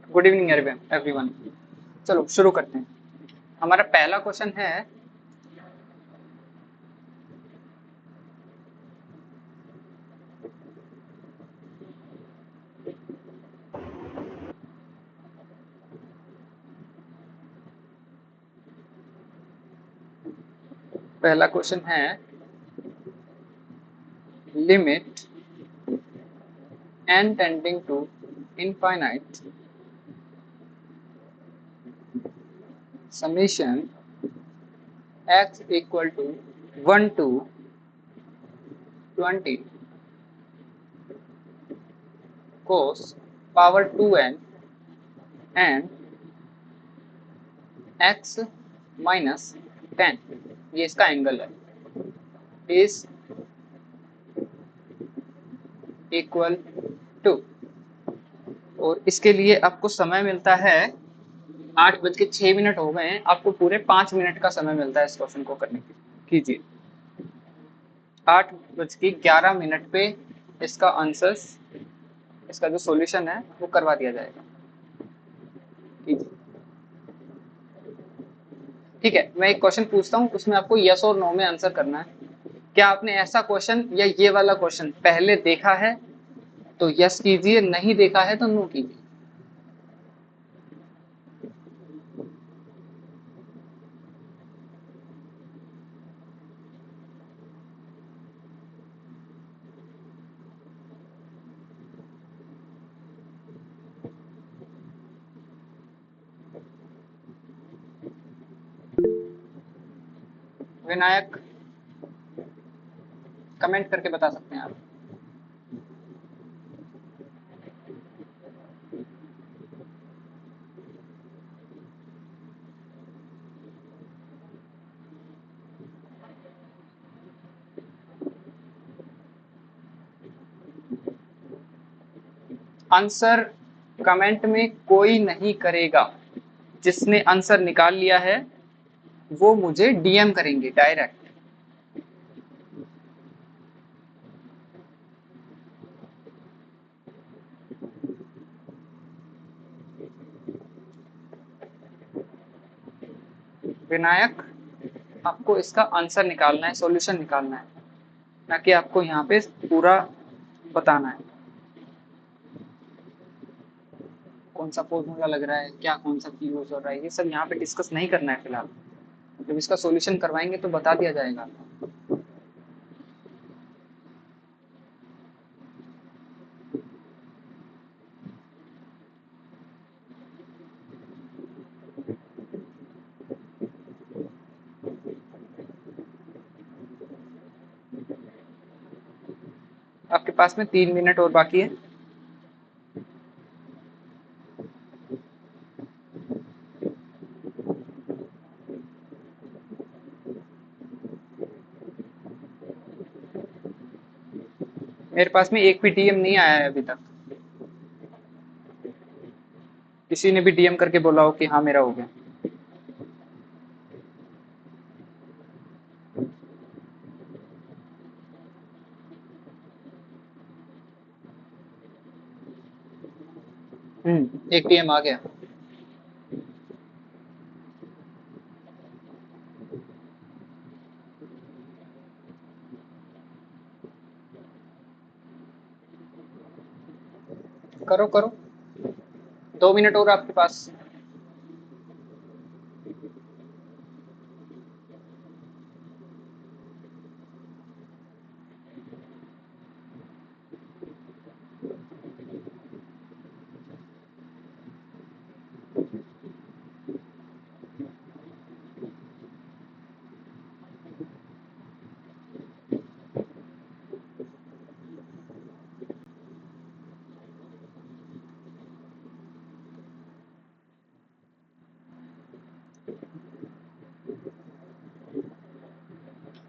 Good evening everyone. चलो शुरू करते हैं। हमारा पहला क्वेश्चन है, पहला क्वेश्चन है limit n tending to infinite summation x equal to 1 to 20 cos power 2n and x minus 10, ये इसका एंगल है, इज इक्वल टू। और इसके लिए आपको समय मिलता है 8:06 हो गए हैं, आपको पूरे 5 मिनट का समय मिलता है इस क्वेश्चन को करने के। कीजिए 8:11 पे इसका आंसर, इसका जो सॉल्यूशन है वो करवा दिया जाएगा। कीजिए। ठीक है, मैं एक क्वेश्चन पूछता हूँ, उसमें आपको यस और नो में आंसर करना है। क्या आपने ऐसा क्वेश्चन या ये वाला क्वेश्चन पहले देखा है तो यस कीजिए, नहीं देखा है तो नो कीजिए। विनायक कमेंट करके बता सकते हैं आप। आंसर कमेंट में कोई नहीं करेगा, जिसने आंसर निकाल लिया है वो मुझे डीएम करेंगे डायरेक्ट। विनायक, आपको इसका आंसर निकालना है, सॉल्यूशन निकालना है, ना कि आपको यहाँ पे पूरा बताना है कौन सा फॉर्मूला लग रहा है, क्या कौन सा की यूज हो रहा है, ये सब यहाँ पे डिस्कस नहीं करना है फिलहाल। जब इसका सॉल्यूशन करवाएंगे तो बता दिया जाएगा। आपके पास में 3 मिनट और बाकी है। मेरे पास में एक भी डीएम नहीं आया है अभी तक। किसी ने भी डीएम करके बोला हो कि हाँ मेरा हो गया। एक डीएम आ गया। करो करो, 2 मिनट और आपके पास।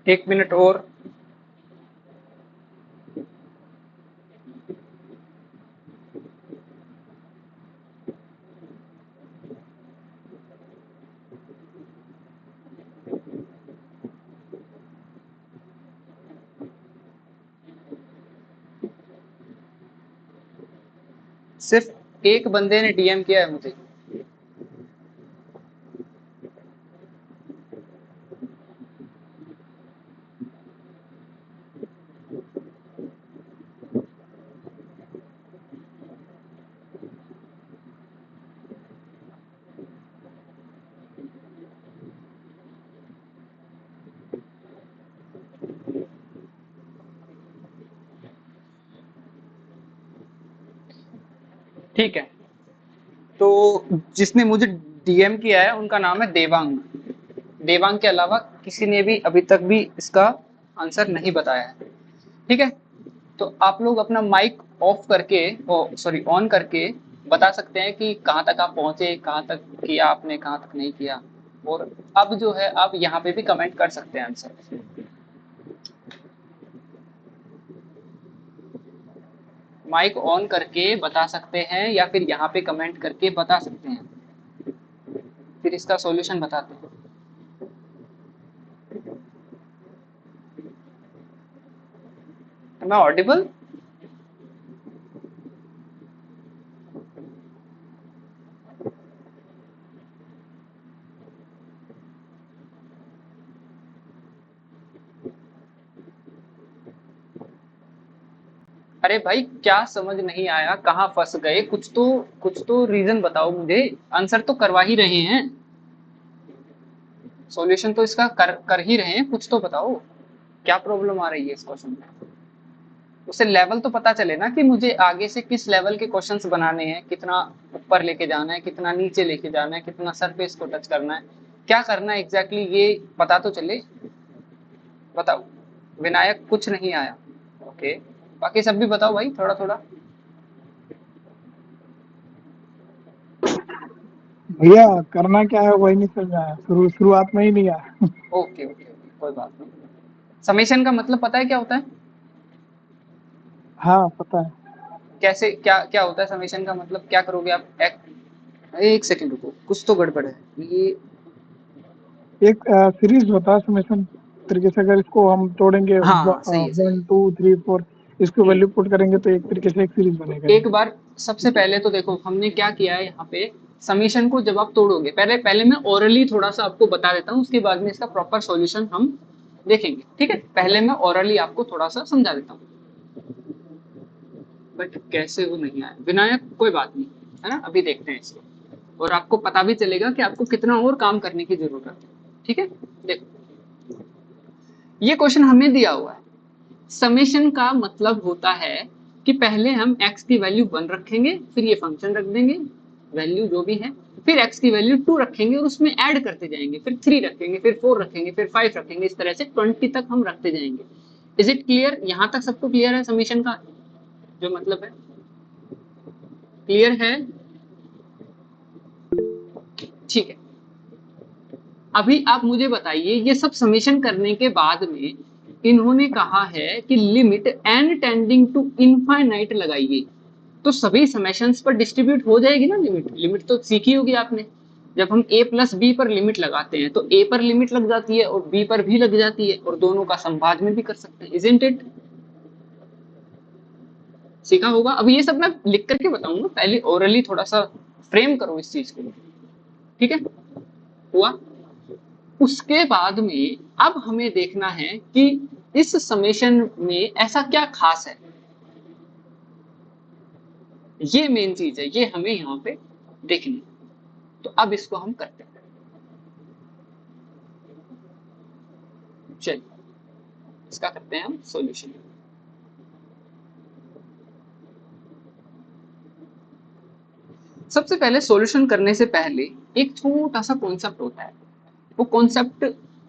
एक मिनट और। सिर्फ एक बंदे ने डीएम किया है मुझे। ठीक है, तो जिसने मुझे डीएम किया है उनका नाम है देवांग। देवांग के अलावा किसी ने भी अभी तक भी इसका आंसर नहीं बताया है। ठीक है, तो आप लोग अपना माइक ऑफ करके, सॉरी ऑन करके बता सकते हैं कि कहाँ तक आप पहुंचे, कहाँ तक किया आपने, कहाँ तक नहीं किया। और अब जो है आप यहाँ पे भी कमेंट कर सकते हैं आंसर। माइक ऑन करके बता सकते हैं या फिर यहाँ पे कमेंट करके बता सकते हैं, फिर इसका सॉल्यूशन बताते हैं। Am I audible? अरे भाई क्या समझ नहीं आया, कहाँ फंस गए? कुछ तो रीजन बताओ मुझे। आंसर तो करवा ही रहे हैं, सॉल्यूशन तो इसका कर ही रहे हैं, कुछ तो बताओ क्या प्रॉब्लम आ रही है इस क्वेश्चन में। उसे लेवल तो पता चले ना कि मुझे आगे से किस लेवल के क्वेश्चंस बनाने हैं, कितना ऊपर लेके जाना है, कितना नीचे लेके जाना है, कितना सरफेस को टच करना है, क्या करना है एग्जैक्टली, ये पता तो चले। बताओ। विनायक कुछ नहीं आया, ओके, बाकी सब भी बताओ भाई थोड़ा थोड़ा। भैया करना क्या है वही नहीं समझ में आया, शुरुआत में ही नहीं आया। ओके ओके ओके, कोई बात नहीं। समेशन का मतलब पता है क्या होता है? हाँ पता है। कैसे, क्या क्या होता है समेशन का मतलब? क्या करोगे आप? एक सेकंड रुको, कुछ तो गड़बड़ है ये। एक सीरीज होता है समेशन तरीके से, अगर इसको हम तोड़ेंगे हाँ सही है, सही है। 1 2 3 4, इसको हम्म। वैल्यू पुट करेंगे तो एक तरीके से एक सीरीज बनेगा ये। एक बार सबसे पहले तो देखो हमने क्या किया है यहाँ पे। समीशन को जब आप तोड़ोगे, पहले पहले मैं ओरली थोड़ा सा आपको बता देता हूँ, उसके बाद में इसका प्रॉपर सॉल्यूशन हम देखेंगे। ठीक है, पहले मैं ओरली आपको थोड़ा सा समझा देता हूँ। बट कैसे वो नहीं आया विनायक, कोई बात नहीं, है ना, अभी देखते हैं इसको और आपको पता भी चलेगा कि आपको कितना और काम करने की जरूरत है। ठीक है, देखो ये क्वेश्चन हमें दिया हुआ है। समेशन का मतलब होता है कि पहले हम x की वैल्यू 1 रखेंगे, फिर ये फंक्शन रख देंगे, वैल्यू जो भी है, फिर x की वैल्यू 2 रखेंगे और उसमें ऐड करते जाएंगे, फिर 3 रखेंगे, फिर 4 रखेंगे, फिर 5 रखेंगे, इस तरह से 20 तक हम रखते जाएंगे। Is it clear? यहां तक सबको क्लियर है समेशन का जो मतलब है? क्लियर है? ठीक है, अभी आप मुझे बताइए, ये सब समेशन करने के बाद में इन्होंने कहा है कि limit n tending to infinite लगाइए, तो सभी समेशंस पर डिस्ट्रीब्यूट हो जाएगी ना लिमिट। लिमिट तो सीखी होगी आपने, जब हम a प्लस बी पर लिमिट लगाते हैं तो a पर लिमिट लग जाती है और b पर भी लग जाती है और दोनों का संभाज में भी कर सकते हैं। Isn't it? सीखा होगा। अब ये सब मैं लिख करके बताऊंगा, पहले ओरली थोड़ा सा फ्रेम करो इस चीज को। ठीक है, हुआ? उसके बाद में अब हमें देखना है कि इस समेशन में ऐसा क्या खास है, ये मेन चीज है, ये हमें यहाँ पे देखनी है। तो अब इसको हम करते हैं। चलिए इसका करते हैं हम सॉल्यूशन। सबसे पहले सॉल्यूशन करने से पहले एक छोटा सा कॉन्सेप्ट होता है, वो कॉन्सेप्ट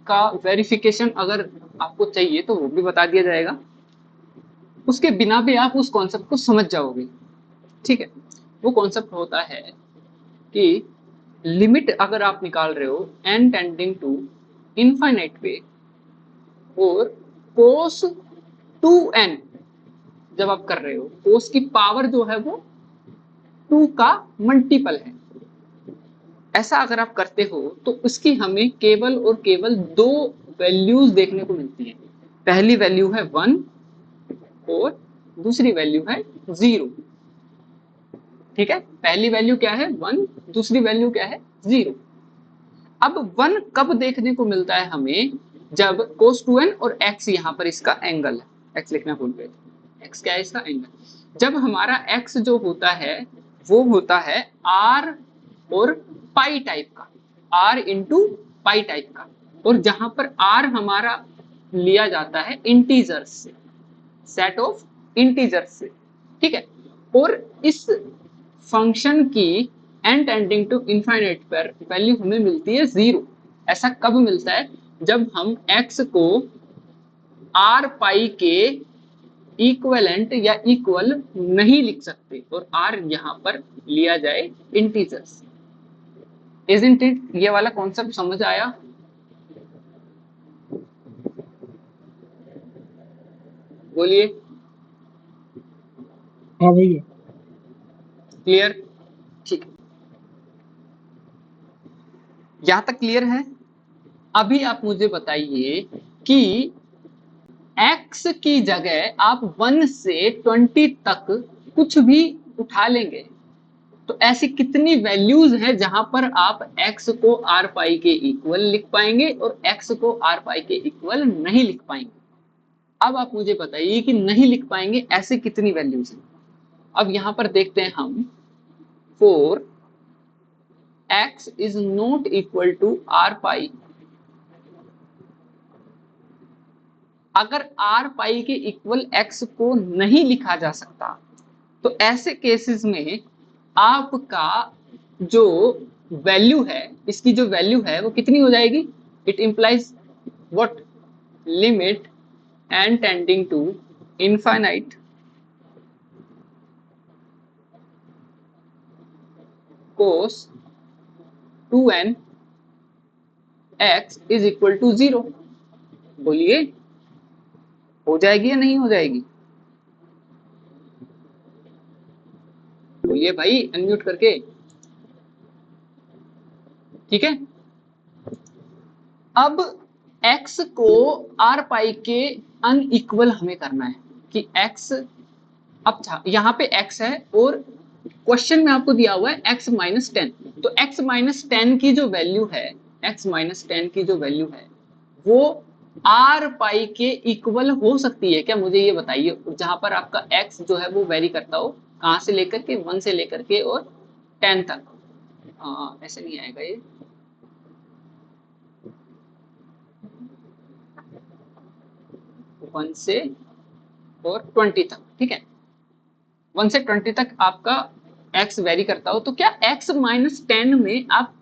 का वेरिफिकेशन अगर आपको चाहिए तो वो भी बता दिया जाएगा, उसके बिना भी आप उस कॉन्सेप्ट को समझ जाओगे। ठीक है, वो कॉन्सेप्ट होता है कि लिमिट अगर आप निकाल रहे हो n टेंडिंग टू इनफाइनाइट पे और cos 2n जब आप कर रहे हो, cos की पावर जो है वो 2 का मल्टीपल है, ऐसा अगर आप करते हो तो उसकी हमें केवल और केवल 2 वैल्यूज देखने को मिलती है। पहली वैल्यू है 1 और दूसरी वैल्यू है 0। ठीक है, पहली वैल्यू क्या है 1, दूसरी वैल्यू क्या है 0। अब 1 कब देखने को मिलता है हमें, जब cos 2n और x यहाँ पर इसका एंगल है, x लिखना भूल गए थे, x क्या है इसका एंगल। जब हमारा x जो होता है वो होता है r और पाई टाइप का, r इंटू पाई टाइप का, और जहां पर r हमारा लिया जाता है इंटीजर्स से, सेट ऑफ इंटीजर्स से, ठीक है। और इस फंक्शन की n टेंडिंग टू इनफाइनाइट पर वैल्यू हमें मिलती है 0। ऐसा कब मिलता है, जब हम x को r पाई के इक्विवेलेंट या इक्वल नहीं लिख सकते और r यहां पर लिया जाए इंटीजर्स। Isn't it? ये वाला कॉन्सेप्ट समझ आया? बोलिए। हाँ भैया। क्लियर? ठीक है, यहां तक क्लियर है। अभी आप मुझे बताइए कि x की जगह आप 1 से 20 तक कुछ भी उठा लेंगे, तो ऐसी कितनी वैल्यूज हैं जहां पर आप x को r पाई के इक्वल लिख पाएंगे और x को r पाई के इक्वल नहीं लिख पाएंगे। अब आप मुझे बताइए कि नहीं लिख पाएंगे ऐसे कितनी वैल्यूज हैं। अब यहां पर देखते हैं हम, for x is not equal to r pi. अगर r पाई के इक्वल x को नहीं लिखा जा सकता, तो ऐसे केसेस में आपका जो वैल्यू है, इसकी जो वैल्यू है वो कितनी हो जाएगी? It implies what? Limit n tending to infinite cos 2n x is equal to 0। बोलिए, हो जाएगी या नहीं हो जाएगी? बोलिए भाई अनम्यूट करके। ठीक है, अब x को r पाई के अनइक्वल हमें करना है कि x, अब यहां पे x है और क्वेश्चन में आपको दिया हुआ है x माइनस 10, तो x माइनस 10 की जो वैल्यू है, x माइनस 10 की जो वैल्यू है वो r पाई के इक्वल हो सकती है क्या? मुझे ये बताइए, जहां पर आपका x जो है वो वेरी करता हो, कहां से लेकर के, 1 से लेकर के और 10 तक। ऐसे नहीं आएगा ये, वन से और 20 तक, ठीक है, 1 से 20 तक आपका x वेरी करता हो, तो क्या x माइनस 10 में आप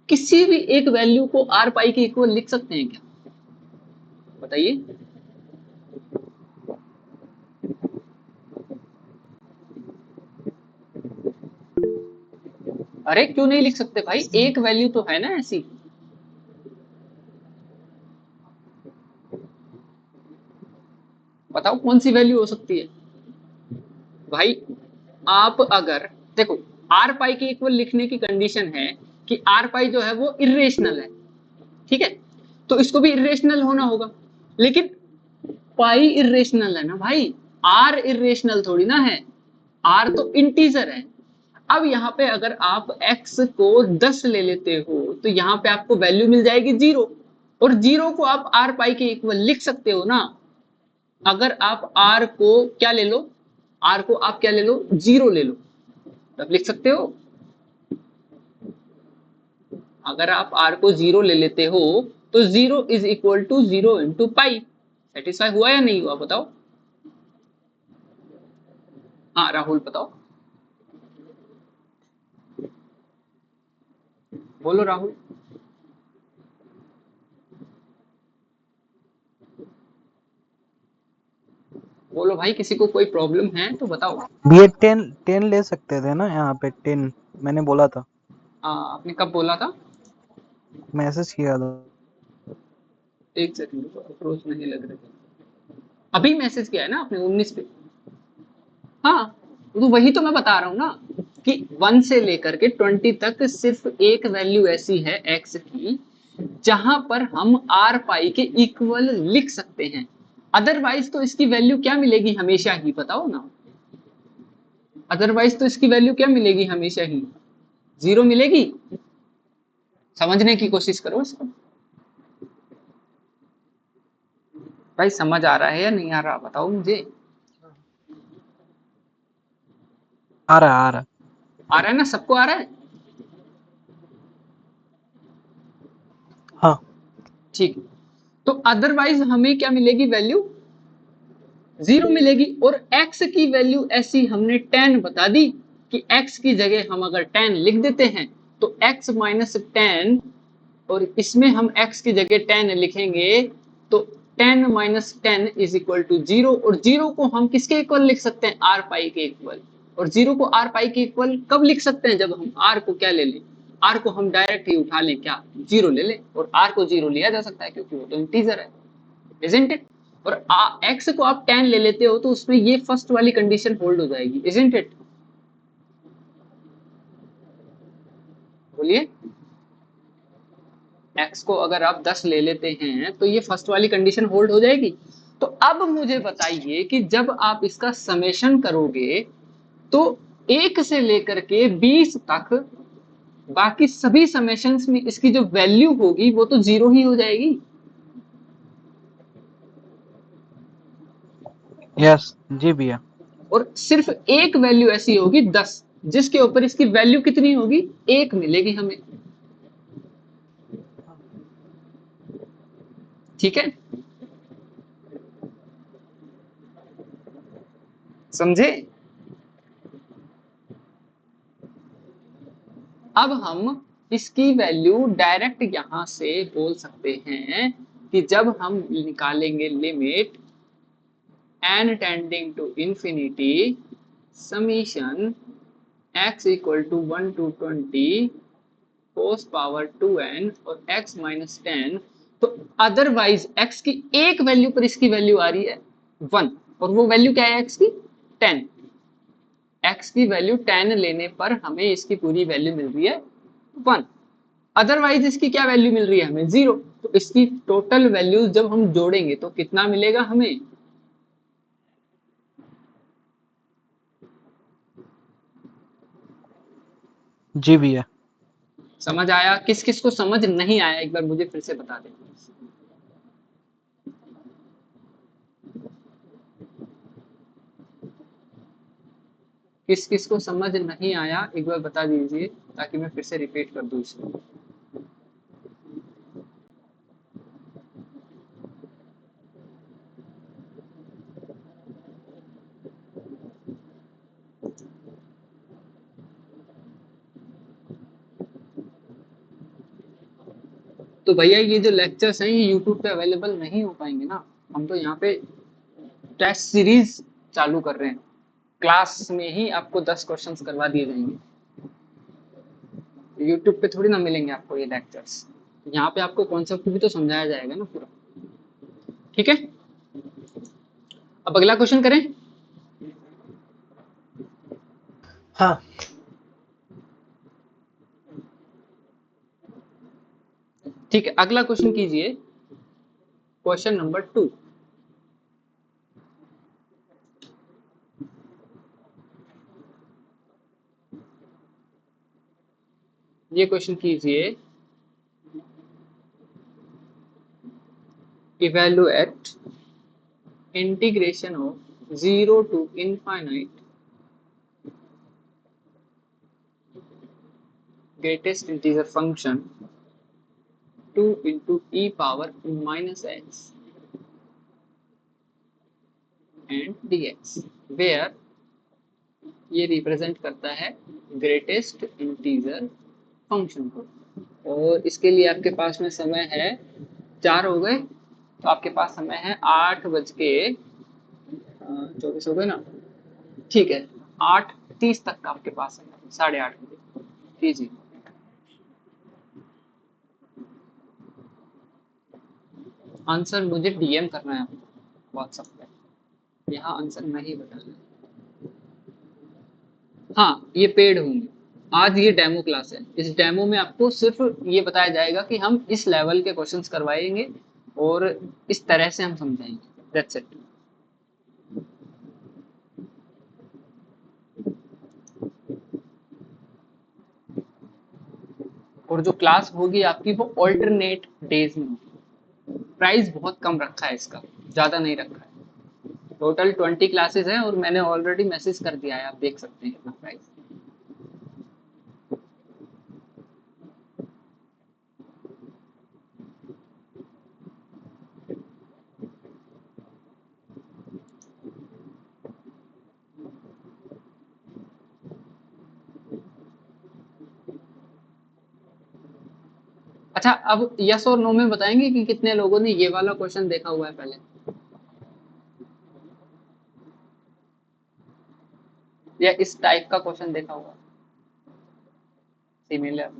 किसी भी एक वैल्यू को r पाई के इक्वल लिख सकते हैं क्या? बताइए। अरे क्यों नहीं लिख सकते भाई, एक वैल्यू तो है ना ऐसी। बताओ कौन सी वैल्यू हो सकती है भाई। आप अगर देखो, r पाई के इक्वल लिखने की कंडीशन है कि r पाई जो है वो इरेशनल है, ठीक है, तो इसको भी इरेशनल होना होगा, लेकिन पाई इरेशनल है ना भाई, r इरेशनल थोड़ी ना है, r तो इंटीजर है। अब यहाँ पे अगर आप x को 10 ले लेते हो तो यहाँ पे आपको वैल्यू मिल जाएगी 0, और 0 को आप r पाई के इक्वल लिख सकते हो ना। अगर आप r को क्या ले लो, r को आप क्या ले लो, 0 ले लो, तब लिख सकते हो। अगर आप r को 0 ले लेते हो तो 0 is equal to 0 into pi. Satisfy हुआ या नहीं हुआ बताओ? हाँ राहुल बताओ, बोलो राहुल। बोलो भाई, किसी को कोई प्रॉब्लम है तो बताओ। ये 10 ले सकते थे ना, यहाँ पे 10 मैंने बोला था, आपने कब बोला था? मैसेज किया था। एक सेकंड, अप्रोच नहीं लग रही, अभी मैसेज किया है ना आपने 19 पे। हाँ, तो वही तो मैं बता रहा हूँ ना कि 1 से लेकर के 20 तक सिर्फ एक वैल्यू ऐसी है x की जहां पर हम r पाई के इक्वल लिख सकते हैं, अदरवाइज तो इसकी वैल्यू क्या मिलेगी हमेशा ही, बताओ ना। अदरवाइज तो इसकी वैल्यू क्या मिलेगी, हमेशा ही 0 मिलेगी। समझने की कोशिश करो इसको। भाई समझ आ रहा है या नहीं आ रहा, बताओ मुझे। आ रहा आ रहा। आ रहा है ना, सबको आ रहा है। हाँ ठीक। तो अदरवाइज हमें क्या मिलेगी वैल्यू, 0 मिलेगी। और x की वैल्यू ऐसी हमने 10 बता दी कि x की जगह हम अगर 10 लिख देते हैं तो x माइनस 10, और इसमें हम x की जगह 10 लिखेंगे तो 10 माइनस 10 इज इक्वल टू 0। और 0 को हम किसके इक्वल लिख सकते हैं, r पाई के इक्वल। और 0 को r पाई के इक्वल कब लिख सकते हैं, जब हम r को क्या ले लें, r को हम डायरेक्ट ही उठा लें, क्या 0 ले लें। और r को 0 लिया जा सकता है क्योंकि वो तो इंटीजर है, इजंट इट। और x को आप 10 ले लेते हो तो उसमें ये फर्स्ट वाली कंडीशन होल्ड हो जाएगी, इजंट इट। बोलिए, x को अगर आप 10 ले लेते हैं तो ये फर्स्ट वाली कंडीशन होल्ड हो जाएगी। तो अब मुझे बताइए कि जब आप इसका समेशन करोगे तो 1 से लेकर के 20 तक बाकी सभी समेशंस में इसकी जो वैल्यू होगी वो तो 0 ही हो जाएगी। यस जी भैया। और सिर्फ एक वैल्यू ऐसी होगी 10 जिसके ऊपर इसकी वैल्यू कितनी होगी, 1 मिलेगी हमें। ठीक है, समझे। अब हम इसकी वैल्यू डायरेक्ट यहां से बोल सकते हैं कि जब हम निकालेंगे limit n tending to infinity summation x equal to 1 to 20 cos power 2n और x माइनस 10, तो अदरवाइज x की एक वैल्यू पर इसकी वैल्यू आ रही है 1, और वो वैल्यू क्या है x की 10। x की वैल्यू 10 लेने पर हमें इसकी पूरी वैल्यू मिल रही है 1। अदरवाइज इसकी क्या वैल्यू मिल रही है हमें 0। तो इसकी टोटल वैल्यू जब हम जोड़ेंगे तो कितना मिलेगा हमें, जी भैया। समझ आया। किस किस को समझ नहीं आया एक बार मुझे फिर से बता दें। किस किस को समझ नहीं आया एक बार बता दीजिए ताकि मैं फिर से रिपीट कर दूं इसको। तो भैया ये जो लेक्चर्स हैं ये यूट्यूब पे अवेलेबल नहीं हो पाएंगे ना, हम तो यहाँ पे टेस्ट सीरीज चालू कर रहे हैं। क्लास में ही आपको 10 क्वेश्चंस करवा दिए जाएंगे, यूट्यूब पे थोड़ी ना मिलेंगे आपको ये लेक्चर्स। यहाँ पे आपको कॉन्सेप्ट भी तो समझाया जाएगा ना पूरा। ठीक है, अब अगला क्वेश्चन करें। हाँ ठीक है, अगला क्वेश्चन कीजिए, क्वेश्चन नंबर 2। ये क्वेश्चन कीजिए, evaluate integration of 0 to infinite greatest integer function 2 into e power minus x and dx, where ये रिप्रेजेंट करता है ग्रेटेस्ट इंटीजर फंक्शन को। और इसके लिए आपके पास में समय है, 4 हो गए तो आपके पास समय है 8:24 हो गए ना। ठीक है, 8:30 तक का आपके पास है, 8:30 बजे कीजिए। आंसर मुझे डीएम करना है आपको व्हाट्सएप पे, यहाँ आंसर नहीं बताना है। हाँ ये पेड होंगे, आज ये डेमो क्लास है। इस डेमो में आपको सिर्फ ये बताया जाएगा कि हम इस लेवल के क्वेश्चंस करवाएंगे और इस तरह से हम समझाएंगे, दैट्स इट। और जो क्लास होगी आपकी वो ऑल्टरनेट डेज में होगी। प्राइस बहुत कम रखा है इसका, ज़्यादा नहीं रखा है। टोटल 20 क्लासेस हैं और मैंने ऑलरेडी मैसेज कर दिया है, आप देख सकते हैं अपना प्राइस। अच्छा, अब यस और नो में बताएंगे कि कितने लोगों ने ये वाला क्वेश्चन देखा हुआ है पहले, या इस टाइप का क्वेश्चन देखा हुआ सिमिलर।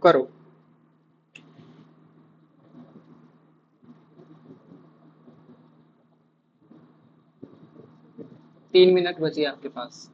करो। 3 मिनट बची आपके पास।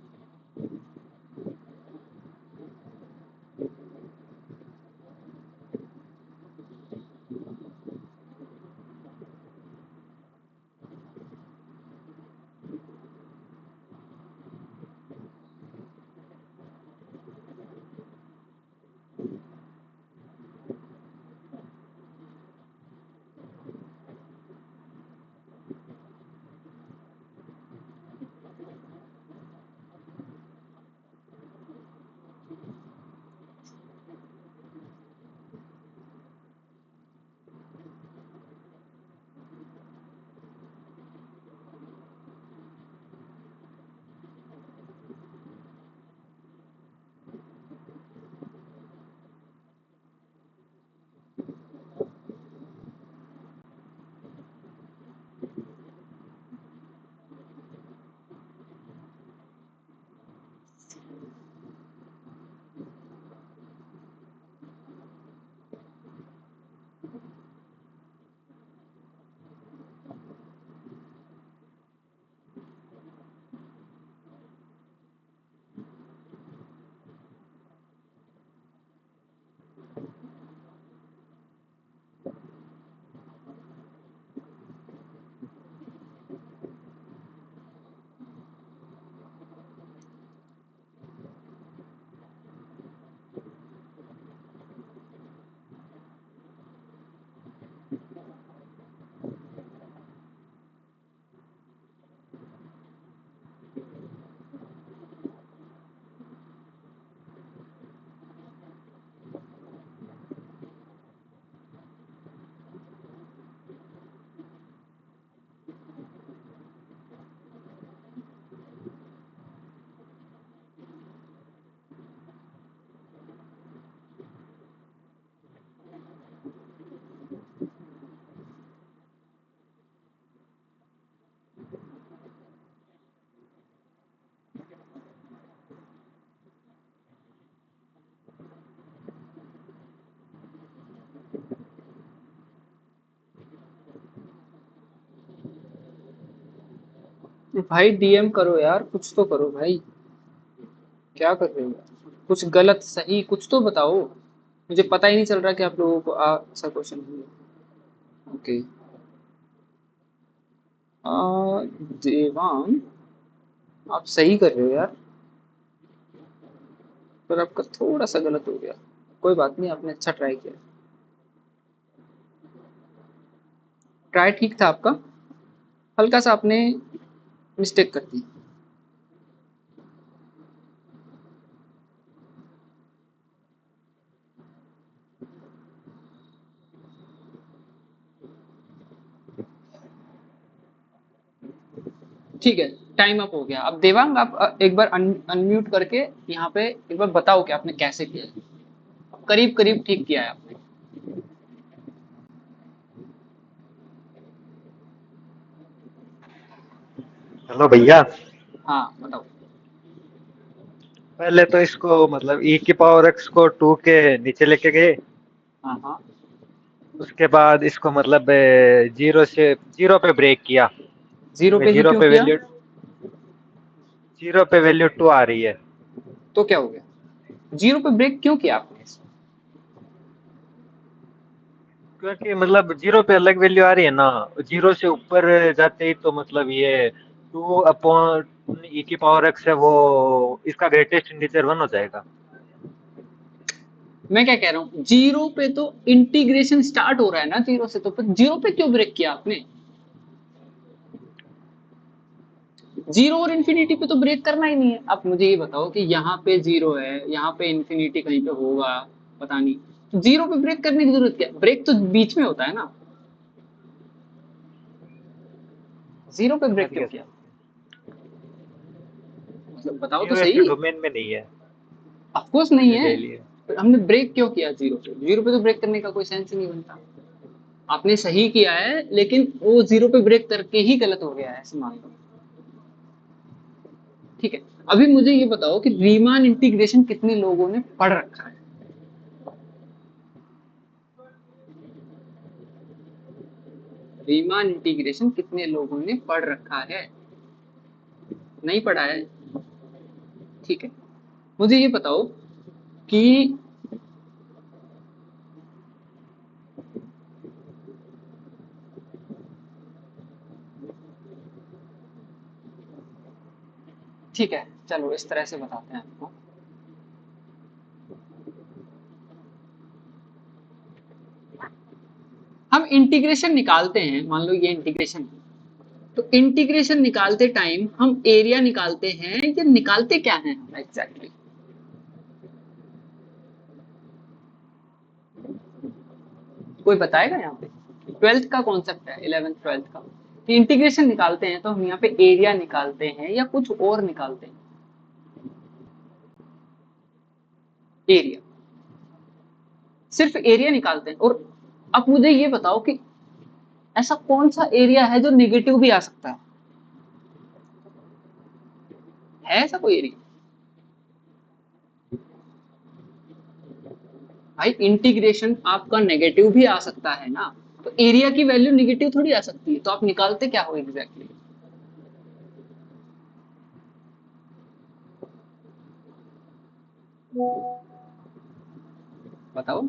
भाई डीएम करो यार, कुछ तो करो भाई। क्या कर रहे हो यार? कुछ गलत सही कुछ तो बताओ। मुझे पता ही नहीं चल रहा कि आप लोगों को ऐसा क्वेश्चन है। ओके। देवांग, आप सही कर रहे हो यार, पर आपका थोड़ा सा गलत हो गया। कोई बात नहीं, आपने अच्छा ट्राई किया। ट्राई ठीक था आपका, हल्का सा आपने मिस्टेक कर दी। ठीक है, टाइम अप हो गया। अब देवांग आप एक बार अनम्यूट करके यहाँ पे एक बार बताओ कि आपने कैसे किया है। करीब करीब ठीक किया है आपने। हेलो भैया। हाँ बताओ। पहले तो इसको मतलब e की पावर x को 2 के नीचे लेके गए। हाँ हाँ। उसके बाद इसको मतलब जीरो पे ब्रेक किया, जीरो क्योंकि पे ही क्यों किया? जीरो पे वैल्यू 2 आ रही है। तो क्या हो गया, जीरो पे ब्रेक क्यों किया आपने? क्योंकि मतलब जीरो पे अलग वैल्यू आ रही है ना, जीरो से ऊपर जाते ही तो मतलब ये 2 अपॉन ई की पावर एक्स है, वो इसका ग्रेटेस्ट इंटीजर 1 हो जाएगा। मैं क्या कह रहा हूँ, जीरो पे तो इंटीग्रेशन स्टार्ट हो रहा है ना जीरो से, तो फिर जीरो पे क्यों ब्रेक किया आपने? जीरो और इन्फिनिटी पे तो ब्रेक करना ही नहीं है। अब मुझे ये बताओ कि यहाँ पे जीरो है, यहाँ पे इन्फिनिटी कहीं पे होगा, पता नहीं, तो जीरो पे ब्रेक करने की जरूरत क्या है? ब्रेक तो बीच में होता है ना, जीरो पे समझ ब्रेक क्यों गया, किया? समझ गया। मतलब बताओ तो जीरो इसके सही। डोमेन में नहीं है, ऑफकोर्स नहीं इसलिए है, ले लिए। पर हमने ब्रेक क्यों किया जीरो पे? जीरो पे तो ब्रेक करने का कोई सेंस ही नहीं बनता। आपने सही किया है, लेकिन वो जीरो पे ब्रेक करके ही गलत हो गया है, ऐसे मान लो। ठीक है, अभी मुझे ये बताओ कि रीमान इंटीग्रेशन कितने लोगों ने पढ़ रखा है? रीमान इंटीग्रेशन कितने लोगों ने पढ़ रखा है? नहीं पढ़ा है? ठीक है, मुझे ये बताओ कि ठीक है, चलो इस तरह से बताते हैं आपको। हम इंटीग्रेशन निकालते हैं, मान लो ये इंटीग्रेशन, तो इंटीग्रेशन निकालते टाइम हम एरिया निकालते हैं या निकालते क्या है एग्जैक्टली? कोई बताएगा यहाँ पे? ट्वेल्थ का कॉन्सेप्ट है, 11th 12th का, कि इंटीग्रेशन निकालते हैं तो हम यहाँ पे एरिया निकालते हैं या कुछ और निकालते हैं? एरिया, सिर्फ एरिया निकालते हैं। और अब मुझे ये बताओ कि ऐसा कौन सा एरिया है जो नेगेटिव भी आ सकता है ऐसा कोई एरिया? भाई इंटीग्रेशन आपका नेगेटिव भी आ सकता है ना, तो एरिया की वैल्यू नेगेटिव थोड़ी आ सकती है, तो आप निकालते क्या हो एग्जैक्टली? बताओ।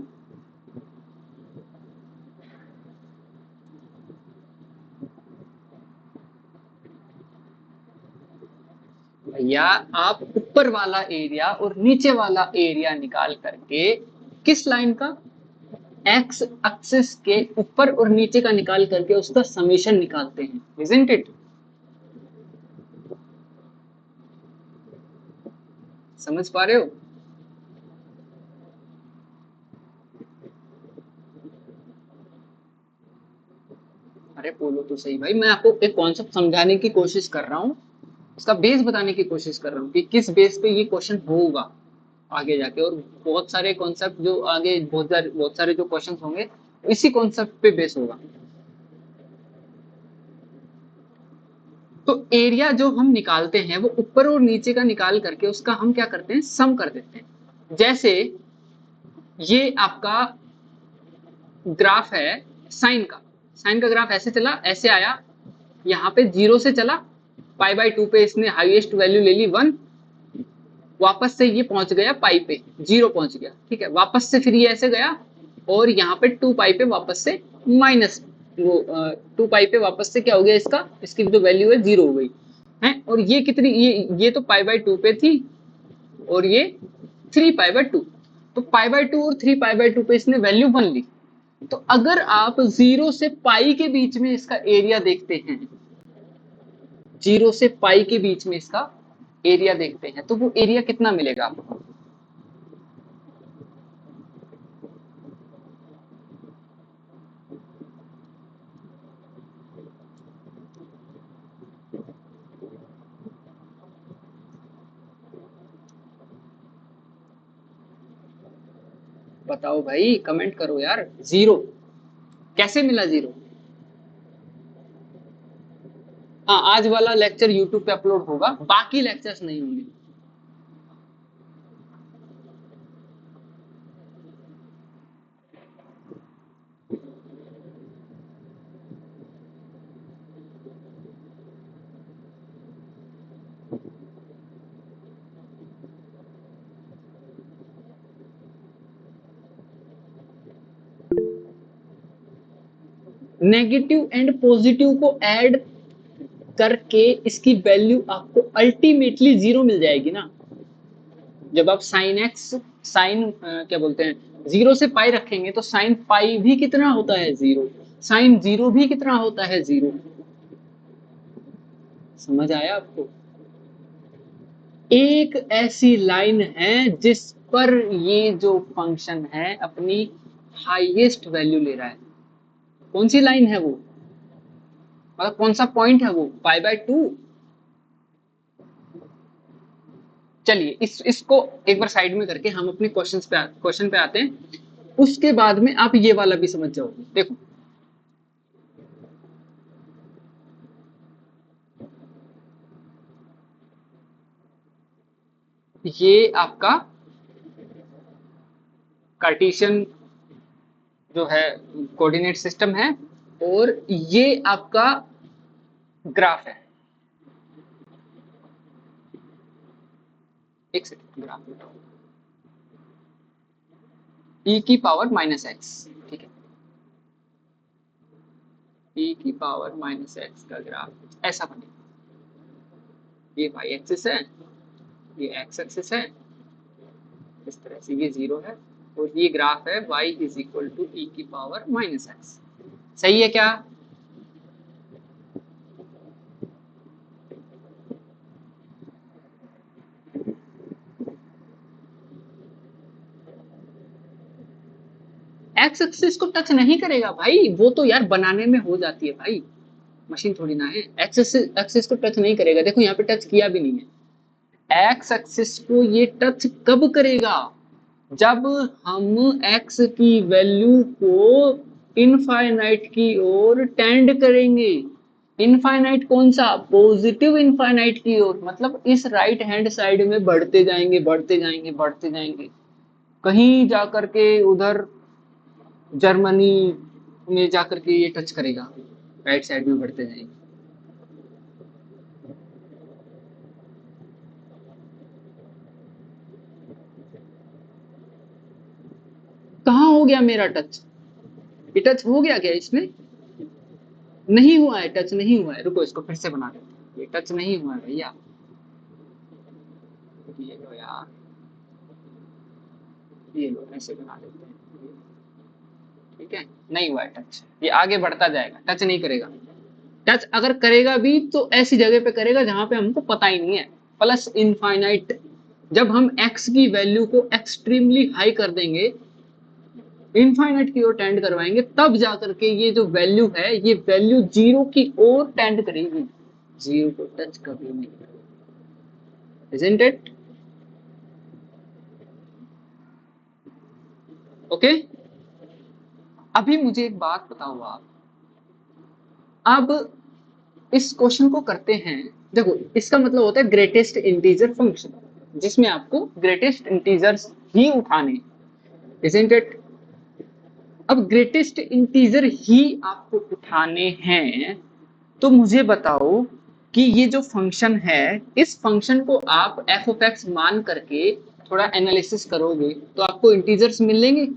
भैया, आप ऊपर वाला एरिया और नीचे वाला एरिया निकाल करके, किस लाइन का? एक्स एक्सिस के ऊपर और नीचे का निकाल करके उसका समीशन निकालते हैं, इजंट इट? समझ पा रहे हो? अरे बोलो तो सही भाई, मैं आपको एक कॉन्सेप्ट समझाने की कोशिश कर रहा हूँ, उसका बेस बताने की कोशिश कर रहा हूँ कि किस बेस पे ये क्वेश्चन होगा आगे जाके। और बहुत सारे कॉन्सेप्ट जो आगे, बहुत सारे जो क्वेश्चन होंगे इसी कॉन्सेप्ट पे बेस होगा। तो एरिया जो हम निकालते हैं वो ऊपर और नीचे का निकाल करके उसका हम क्या करते हैं, सम कर देते हैं। जैसे ये आपका ग्राफ है साइन का, साइन का ग्राफ ऐसे चला, ऐसे आया, यहाँ पे जीरो से चला, पाई बाय 2 पे इसने हाईएस्ट वैल्यू ले ली 1, वापस से ये पहुंच गया पाई पे, जीरो पहुंच गया, ठीक है, वापस से फिर ये ऐसे गया और यहाँ पे 2 पाई पे वापस से माइनस, वो 2 पाई पे वापस से क्या हो गया इसका, इसकी जो वैल्यू है जीरो हो गई है। और ये कितनी, ये तो पाई बाय 2 पे थी और ये 3 पाई बाय 2, तो पाई बाय 2 और 3 पाई बाय 2 पे इसने वैल्यू 1 ली। तो अगर आप जीरो से पाई के बीच में इसका एरिया देखते हैं, जीरो से पाई के बीच में इसका एरिया देखते हैं, तो वो एरिया कितना मिलेगा आपको? बताओ भाई, कमेंट करो यार। जीरो कैसे मिला जीरो? हाँ, आज वाला लेक्चर यूट्यूब पे अपलोड होगा, बाकी लेक्चर्स नहीं होंगे। नेगेटिव एंड पॉजिटिव को ऐड करके इसकी वैल्यू आपको अल्टीमेटली 0 मिल जाएगी ना। जब आप साइन क्या बोलते हैं 0 से पाई रखेंगे तो साइन पाई भी कितना होता है 0, साइन 0 भी कितना होता है 0। समझ आया आपको? एक ऐसी लाइन है जिस पर ये जो फंक्शन है अपनी हाईएस्ट वैल्यू ले रहा है। कौन सी लाइन है वो, मतलब कौन सा पॉइंट है वो, π/2। चलिए इसको एक बार साइड में करके हम अपने क्वेश्चन पे आते हैं। उसके बाद में आप ये वाला भी समझ जाओगे। देखो ये आपका कार्टेशियन जो है कोऑर्डिनेट सिस्टम है और ये आपका ग्राफ है। एक सेकंड, ग्राफ e की पावर -x, ठीक है, e की पावर -x का ग्राफ ऐसा बनेगा। ये y एक्सिस है, ये x एक्सिस है, इस तरह से ये 0 है और ये ग्राफ है y is equal to e की पावर -x। सही है क्या? एक्स एक्सिस को टच नहीं करेगा भाई, वो तो यार बनाने में हो जाती है भाई, मशीन थोड़ी ना है। एक्स एक्सिस को टच नहीं करेगा। देखो यहाँ पे टच किया भी नहीं है। एक्स एक्सिस को ये टच कब करेगा? जब हम x की वैल्यू को इनफाइनाइट की ओर टेंड करेंगे। इनफाइनाइट कौन सा? पॉजिटिव इनफाइनाइट की ओर, मतलब इस राइट हैंड साइड में बढ़ते जाएंगे बढ़ते जाएंगे बढ़ते जाएंगे, कहीं जाकर के उधर जर्मनी में जाकर के ये टच करेगा, राइट साइड में बढ़ते जाएंगे। कहाँ हो गया मेरा टच? ये टच हो गया क्या इसमें? नहीं हुआ है, टच नहीं हुआ है। रुको इसको फिर से बना देते हैं। ये टच नहीं हुआ है भैया, ये लो यार, ये लो ऐसे बना देते हैं, ठीक है। नहीं हुआ है टच, ये आगे बढ़ता जाएगा, टच नहीं करेगा। टच अगर करेगा भी तो ऐसी जगह पे करेगा जहां पे हमको पता ही नहीं है। प्लस इनफाइनाइट, जब हम x की वैल्यू को एक्सट्रीमली हाई कर देंगे, इनफाइनाइट की ओर टेंड करवाएंगे, तब जाकर के ये जो वैल्यू है ये वैल्यू 0 की ओर टेंड करेगी। 0 को टच कभी नहीं करेगी, isn't it? ओके अभी मुझे एक बात बताओ आप, अब इस क्वेश्चन को करते हैं। देखो इसका मतलब होता है ग्रेटेस्ट इंटीजर फंक्शन, जिसमें आपको ग्रेटेस्ट इंटीजर्स ही उठाने, isn't it? अब ग्रेटेस्ट इंटीजर ही आपको उठाने हैं, तो मुझे बताओ कि ये जो फंक्शन है, इस फंक्शन को आप f of x मान करके थोड़ा एनालिसिस करोगे तो आपको इंटीजर्स मिलेंगे।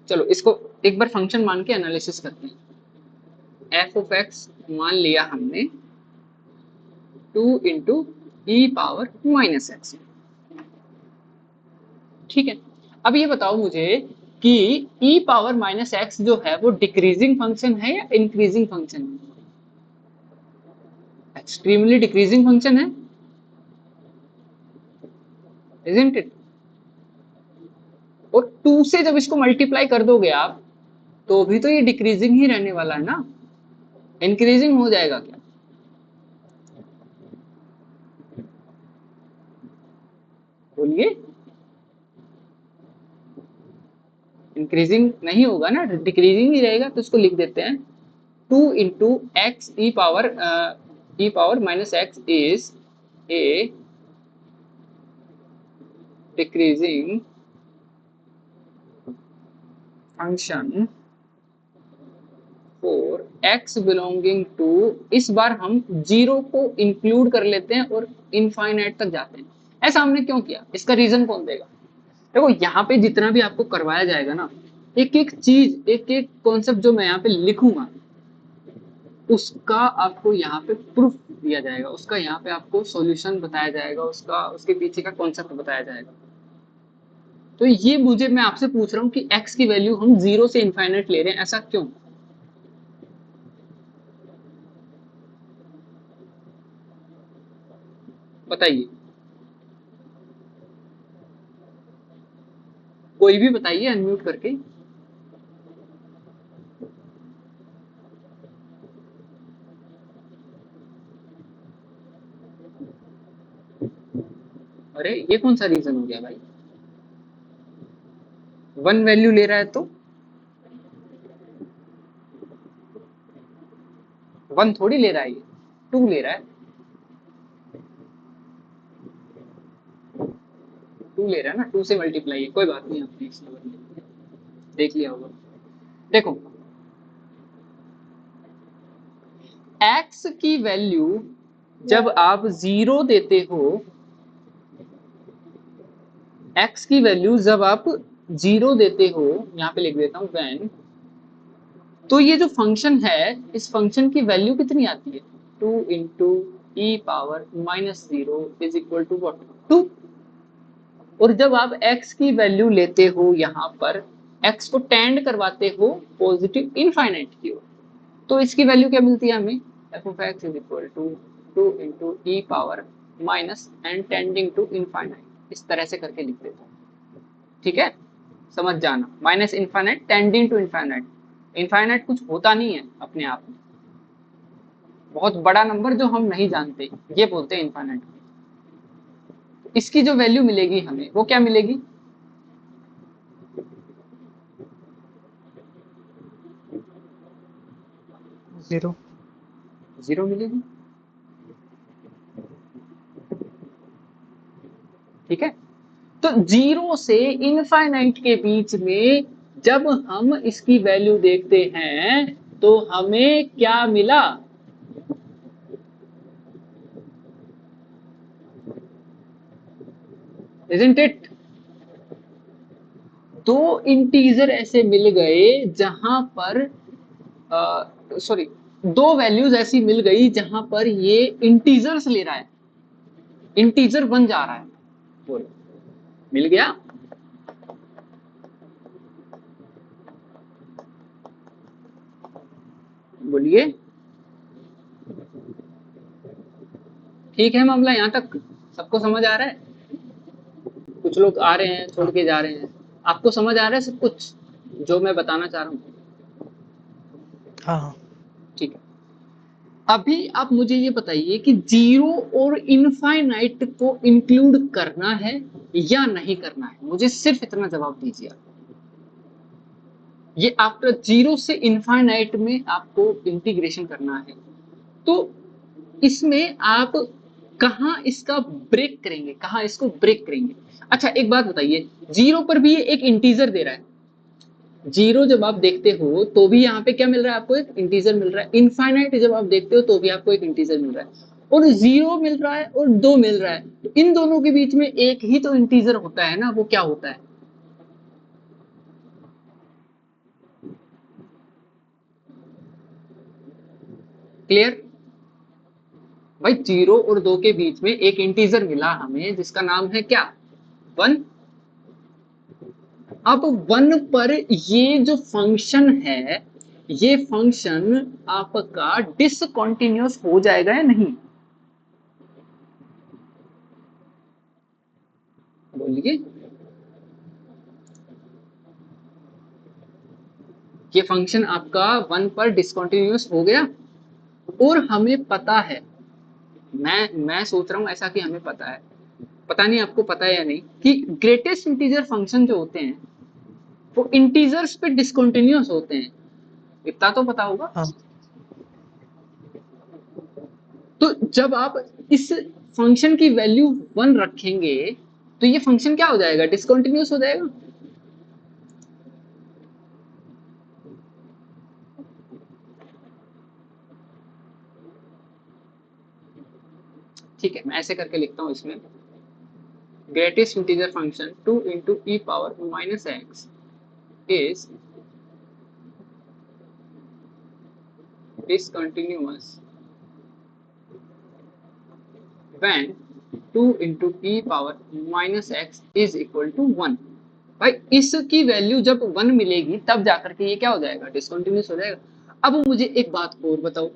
चलो इसको एक बार फंक्शन मान के एनालिसिस करते हैं। f of x मान लिया हमने 2 इंटू ई पावर -x, ठीक है। अब ये बताओ मुझे कि e पावर -x जो है वो डिक्रीजिंग फंक्शन है या इंक्रीजिंग फंक्शन है? एक्सट्रीमली डिक्रीजिंग फंक्शन है, isn't it? और 2 से जब इसको मल्टीप्लाई कर दोगे आप तो भी तो ये डिक्रीजिंग ही रहने वाला है ना, इंक्रीजिंग हो जाएगा क्या? बोलिए, इंक्रीजिंग नहीं होगा ना, डिक्रीजिंग ही रहेगा। तो इसको लिख देते हैं 2 into X E power -x is a decreasing function for x belonging to, इस बार हम 0 को इंक्लूड कर लेते हैं और इनफाइनाइट तक जाते हैं। ऐसा हमने क्यों किया? इसका रीजन कौन देगा? देखो यहाँ पे जितना भी आपको करवाया जाएगा ना, एक एक चीज, एक एक कॉन्सेप्ट जो मैं यहाँ पे लिखूंगा उसका आपको यहाँ पे प्रूफ दिया जाएगा, उसका यहाँ पे आपको सॉल्यूशन बताया जाएगा, उसका उसके पीछे का कॉन्सेप्ट बताया जाएगा। तो ये मुझे, मैं आपसे पूछ रहा हूँ कि x की वैल्यू हम 0 से इनफाइनाइट ले रहे हैं, ऐसा क्यों? बताइए, कोई भी बताइए अनम्यूट करके। अरे ये कौन सा रीजन हो गया भाई? 1 वैल्यू ले रहा है तो 1 थोड़ी ले रहा है, ये 2 ले रहा है, 2 ले रहा है ना, 2 से मल्टीप्लाई है। कोई बात नहीं, आपने इस नंबर देख लिया होगा। देखो x की वैल्यू जब आप 0 देते हो, x की वैल्यू जब आप 0 देते हो, यहाँ पे लिख देता हूं when, तो ये जो फंक्शन है इस फंक्शन की वैल्यू कितनी आती है? 2 into E power minus 0 is equal to what? 2। और जब आप x की वैल्यू लेते हो यहाँ पर, x को टेंड करवाते हो पॉजिटिव इनफाइनाइट की ओर, तो इसकी वैल्यू क्या मिलती है हमें? F of X is equal to 2 into E power minus and tending to infinite. इस तरह से करके लिख देता हूँ, ठीक है? समझ जाना, minus infinite tending to infinite. Infinite कुछ होता नहीं है अपने आप में, बहुत बड़ा नंबर जो हम नहीं जानते, ये बोलते हैं इनफाइनाइट। इसकी जो वैल्यू मिलेगी हमें वो क्या मिलेगी? जीरो। 0 मिलेगी, ठीक है? तो 0 से इनफाइनाइट के बीच में जब हम इसकी वैल्यू देखते हैं तो हमें क्या मिला? Isn't it? दो इंटीजर ऐसे मिल गए जहां पर सॉरी, दो वैल्यूज ऐसी मिल गई जहां पर ये इंटीजर्स ले रहा है, इंटीजर बन जा रहा है। बोलो, मिल गया? बोलिए, ठीक है मामला यहाँ तक सबको समझ आ रहा है? कुछ लोग आ रहे हैं छोड़ के जा रहे हैं, आपको समझ आ रहा है सब कुछ जो मैं बताना चाह रहा हूँ? हाँ। ठीक है, अभी आप मुझे ये बताइए कि 0 और इनफाइनाइट को इंक्लूड करना है या नहीं करना है? मुझे सिर्फ इतना जवाब दीजिए। ये आफ्टर 0 से इनफाइनाइट में आपको इंटीग्रेशन करना है, तो इसमें आप कहाँ इसका ब्रेक करेंगे, कहाँ इसको ब्रेक करेंगे? अच्छा एक बात बताइए, 0 पर भी ये एक इंटीजर दे रहा है, 0 जब आप देखते हो तो भी यहाँ पे क्या मिल रहा है आपको? एक इंटीजर मिल रहा है। इनफाइनाइट जब आप देखते हो तो भी आपको एक इंटीजर मिल रहा है, और 0 मिल रहा है और 2 मिल रहा है, तो इन दोनों के बीच में एक ही तो इंटीजर होता है ना, वो क्या होता है? क्लियर भाई? 0 और 2 के बीच में एक इंटीजर मिला हमें जिसका नाम है क्या? 1। अब 1 पर ये जो फंक्शन है, ये फंक्शन आपका डिसकंटिन्यूअस हो जाएगा या नहीं? बोलिए, ये फंक्शन आपका 1 पर डिसकंटिन्यूअस हो गया, और हमें पता है, मैं सोच रहा हूं ऐसा कि हमें पता है, पता नहीं आपको पता है या नहीं, कि ग्रेटेस्ट इंटीजर फंक्शन जो होते हैं वो इंटीजर्स पे डिसकंटिन्यूअस होते हैं, इतना तो पता होगा। हाँ। तो जब आप इस फंक्शन की वैल्यू 1 रखेंगे तो ये फंक्शन क्या हो जाएगा? डिसकंटिन्यूअस हो जाएगा। ठीक है, मैं ऐसे करके लिखता हूं इसमें, greatest integer function 2 into E power minus x is discontinuous when 2 into e power minus x is equal to 1। भाई इसकी वैल्यू जब 1 मिलेगी तब जाकर के ये क्या हो जाएगा, डिसकंटिन्यूअस हो जाएगा। अब मुझे एक बात और बताओ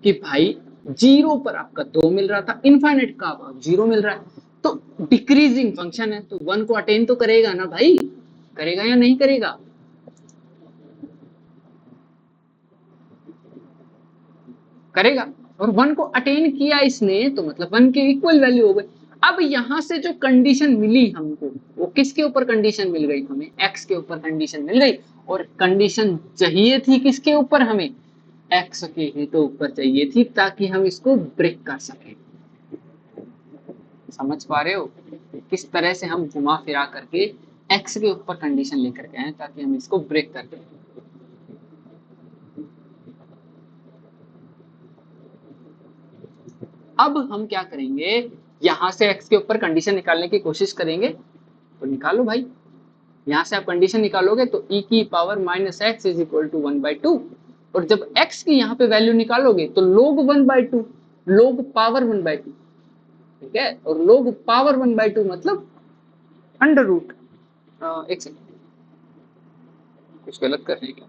कि भाई जीरो पर आपका 2 मिल रहा था, इनफाइनाइट का अब 0 मिल रहा है, तो डिक्रीजिंग फंक्शन है तो 1 को अटेन तो करेगा ना भाई, करेगा या नहीं करेगा? करेगा। और 1 को अटेन किया इसने तो मतलब 1 के इक्वल वैल्यू हो गई। अब यहां से जो कंडीशन मिली हमको वो किसके ऊपर कंडीशन मिल गई, हमें x के ऊपर कंडीशन मिल गई। और कंडीशन चाहिए थी किसके ऊपर, हमें x के ही तो ऊपर चाहिए थी ताकि हम इसको ब्रेक कर सके। समझ पा रहे हो किस तरह से हम घुमा फिरा करके x के ऊपर कंडीशन लेकर के आए ताकि हम इसको ब्रेक कर दें। अब हम क्या करेंगे, यहां से x के ऊपर कंडीशन निकालने की कोशिश करेंगे, तो निकालो भाई। यहां से आप कंडीशन निकालोगे तो e की power minus X is equal to 1/2, और जब x की यहाँ पे वैल्यू निकालोगे तो log 1/2, log पावर 1/2, ठीक है। और log पावर 1/2 मतलब अंडर रूट। एक सेकंड, कुछ गलत कर रहे हैं क्या?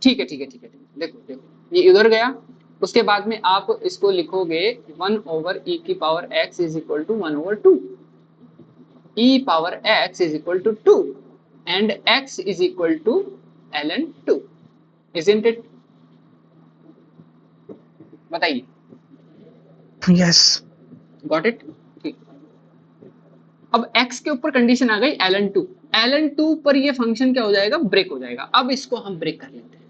ठीक है ठीक है ठीक है, देखो देखो ये इधर गया। उसके बाद में आप इसको लिखोगे 1 ओवर e की power x is equal to 1/2, e power x is equal to 2 and x is equal to ln2, isn't it? बताइए। यस। Got it? ठीक। अब x के ऊपर कंडीशन आ गई ln2, ln2 पर ये फंक्शन क्या हो जाएगा, ब्रेक हो जाएगा। अब इसको हम ब्रेक कर लेते हैं,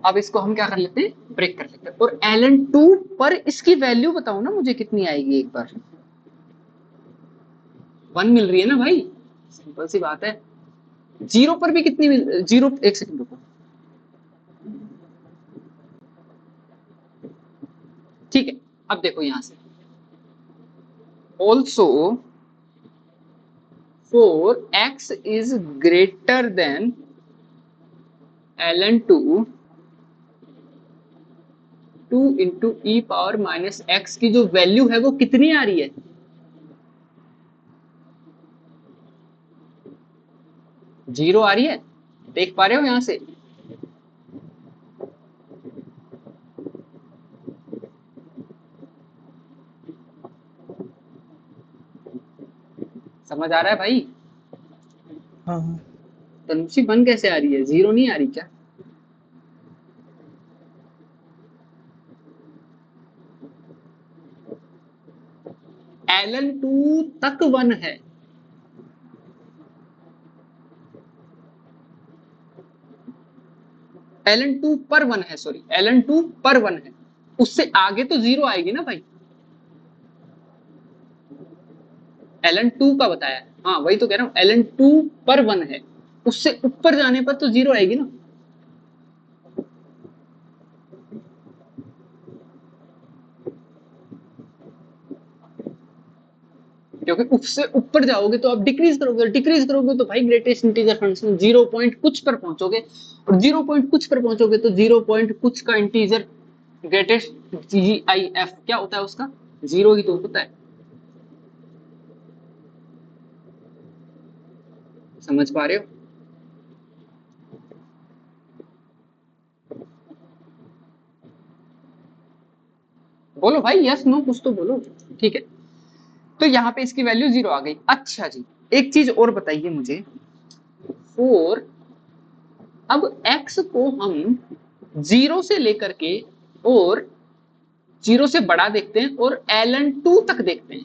अब इसको हम क्या कर लेते हैं, ब्रेक कर लेते हैं। और ln2 पर इसकी वैल्यू बताओ ना मुझे कितनी आएगी, एक बार 1 मिल रही है ना भाई, सिंपल सी बात है। जीरो पर भी कितनी मिल, जीरो, एक सेकंड रुको, ठीक है। अब देखो यहां से also for x is greater than ln2 2 into E power minus x की जो वैल्यू है वो कितनी आ रही है, जीरो आ रही है। देख पा रहे हो यहां से? समझ आ रहा है भाई? हाँ तनुषी बन कैसे आ रही है, जीरो नहीं आ रही क्या? ln2 तक 1 है, ln2 पर 1 है, सॉरी ln2 पर 1 है, उससे आगे तो जीरो आएगी ना भाई। ln2 का बताया, हाँ वही तो कह रहा हूं, ln2 पर 1 है, उससे ऊपर जाने पर तो जीरो आएगी ना। क्योंकि उससे ऊपर जाओगे तो आप डिक्रीज करोगे तो भाई ग्रेटेस्ट इंटीजर फंक्शन 0 पॉइंट कुछ पर पहुंचोगे, और 0 पॉइंट कुछ पर पहुंचोगे तो 0 पॉइंट कुछ का इंटीजर ग्रेटेस्ट GIF क्या होता है उसका, जीरो ही तो होता है। समझ पा रहे हो? बोलो भाई, यस नो कुछ तो बोलो, ठीक है। तो यहाँ पे इसकी वैल्यू जीरो आ गई। अच्छा जी, एक चीज और बताइए मुझे, फोर, अब x को हम जीरो से लेकर के और जीरो से बड़ा देखते हैं और ln2 तक देखते हैं,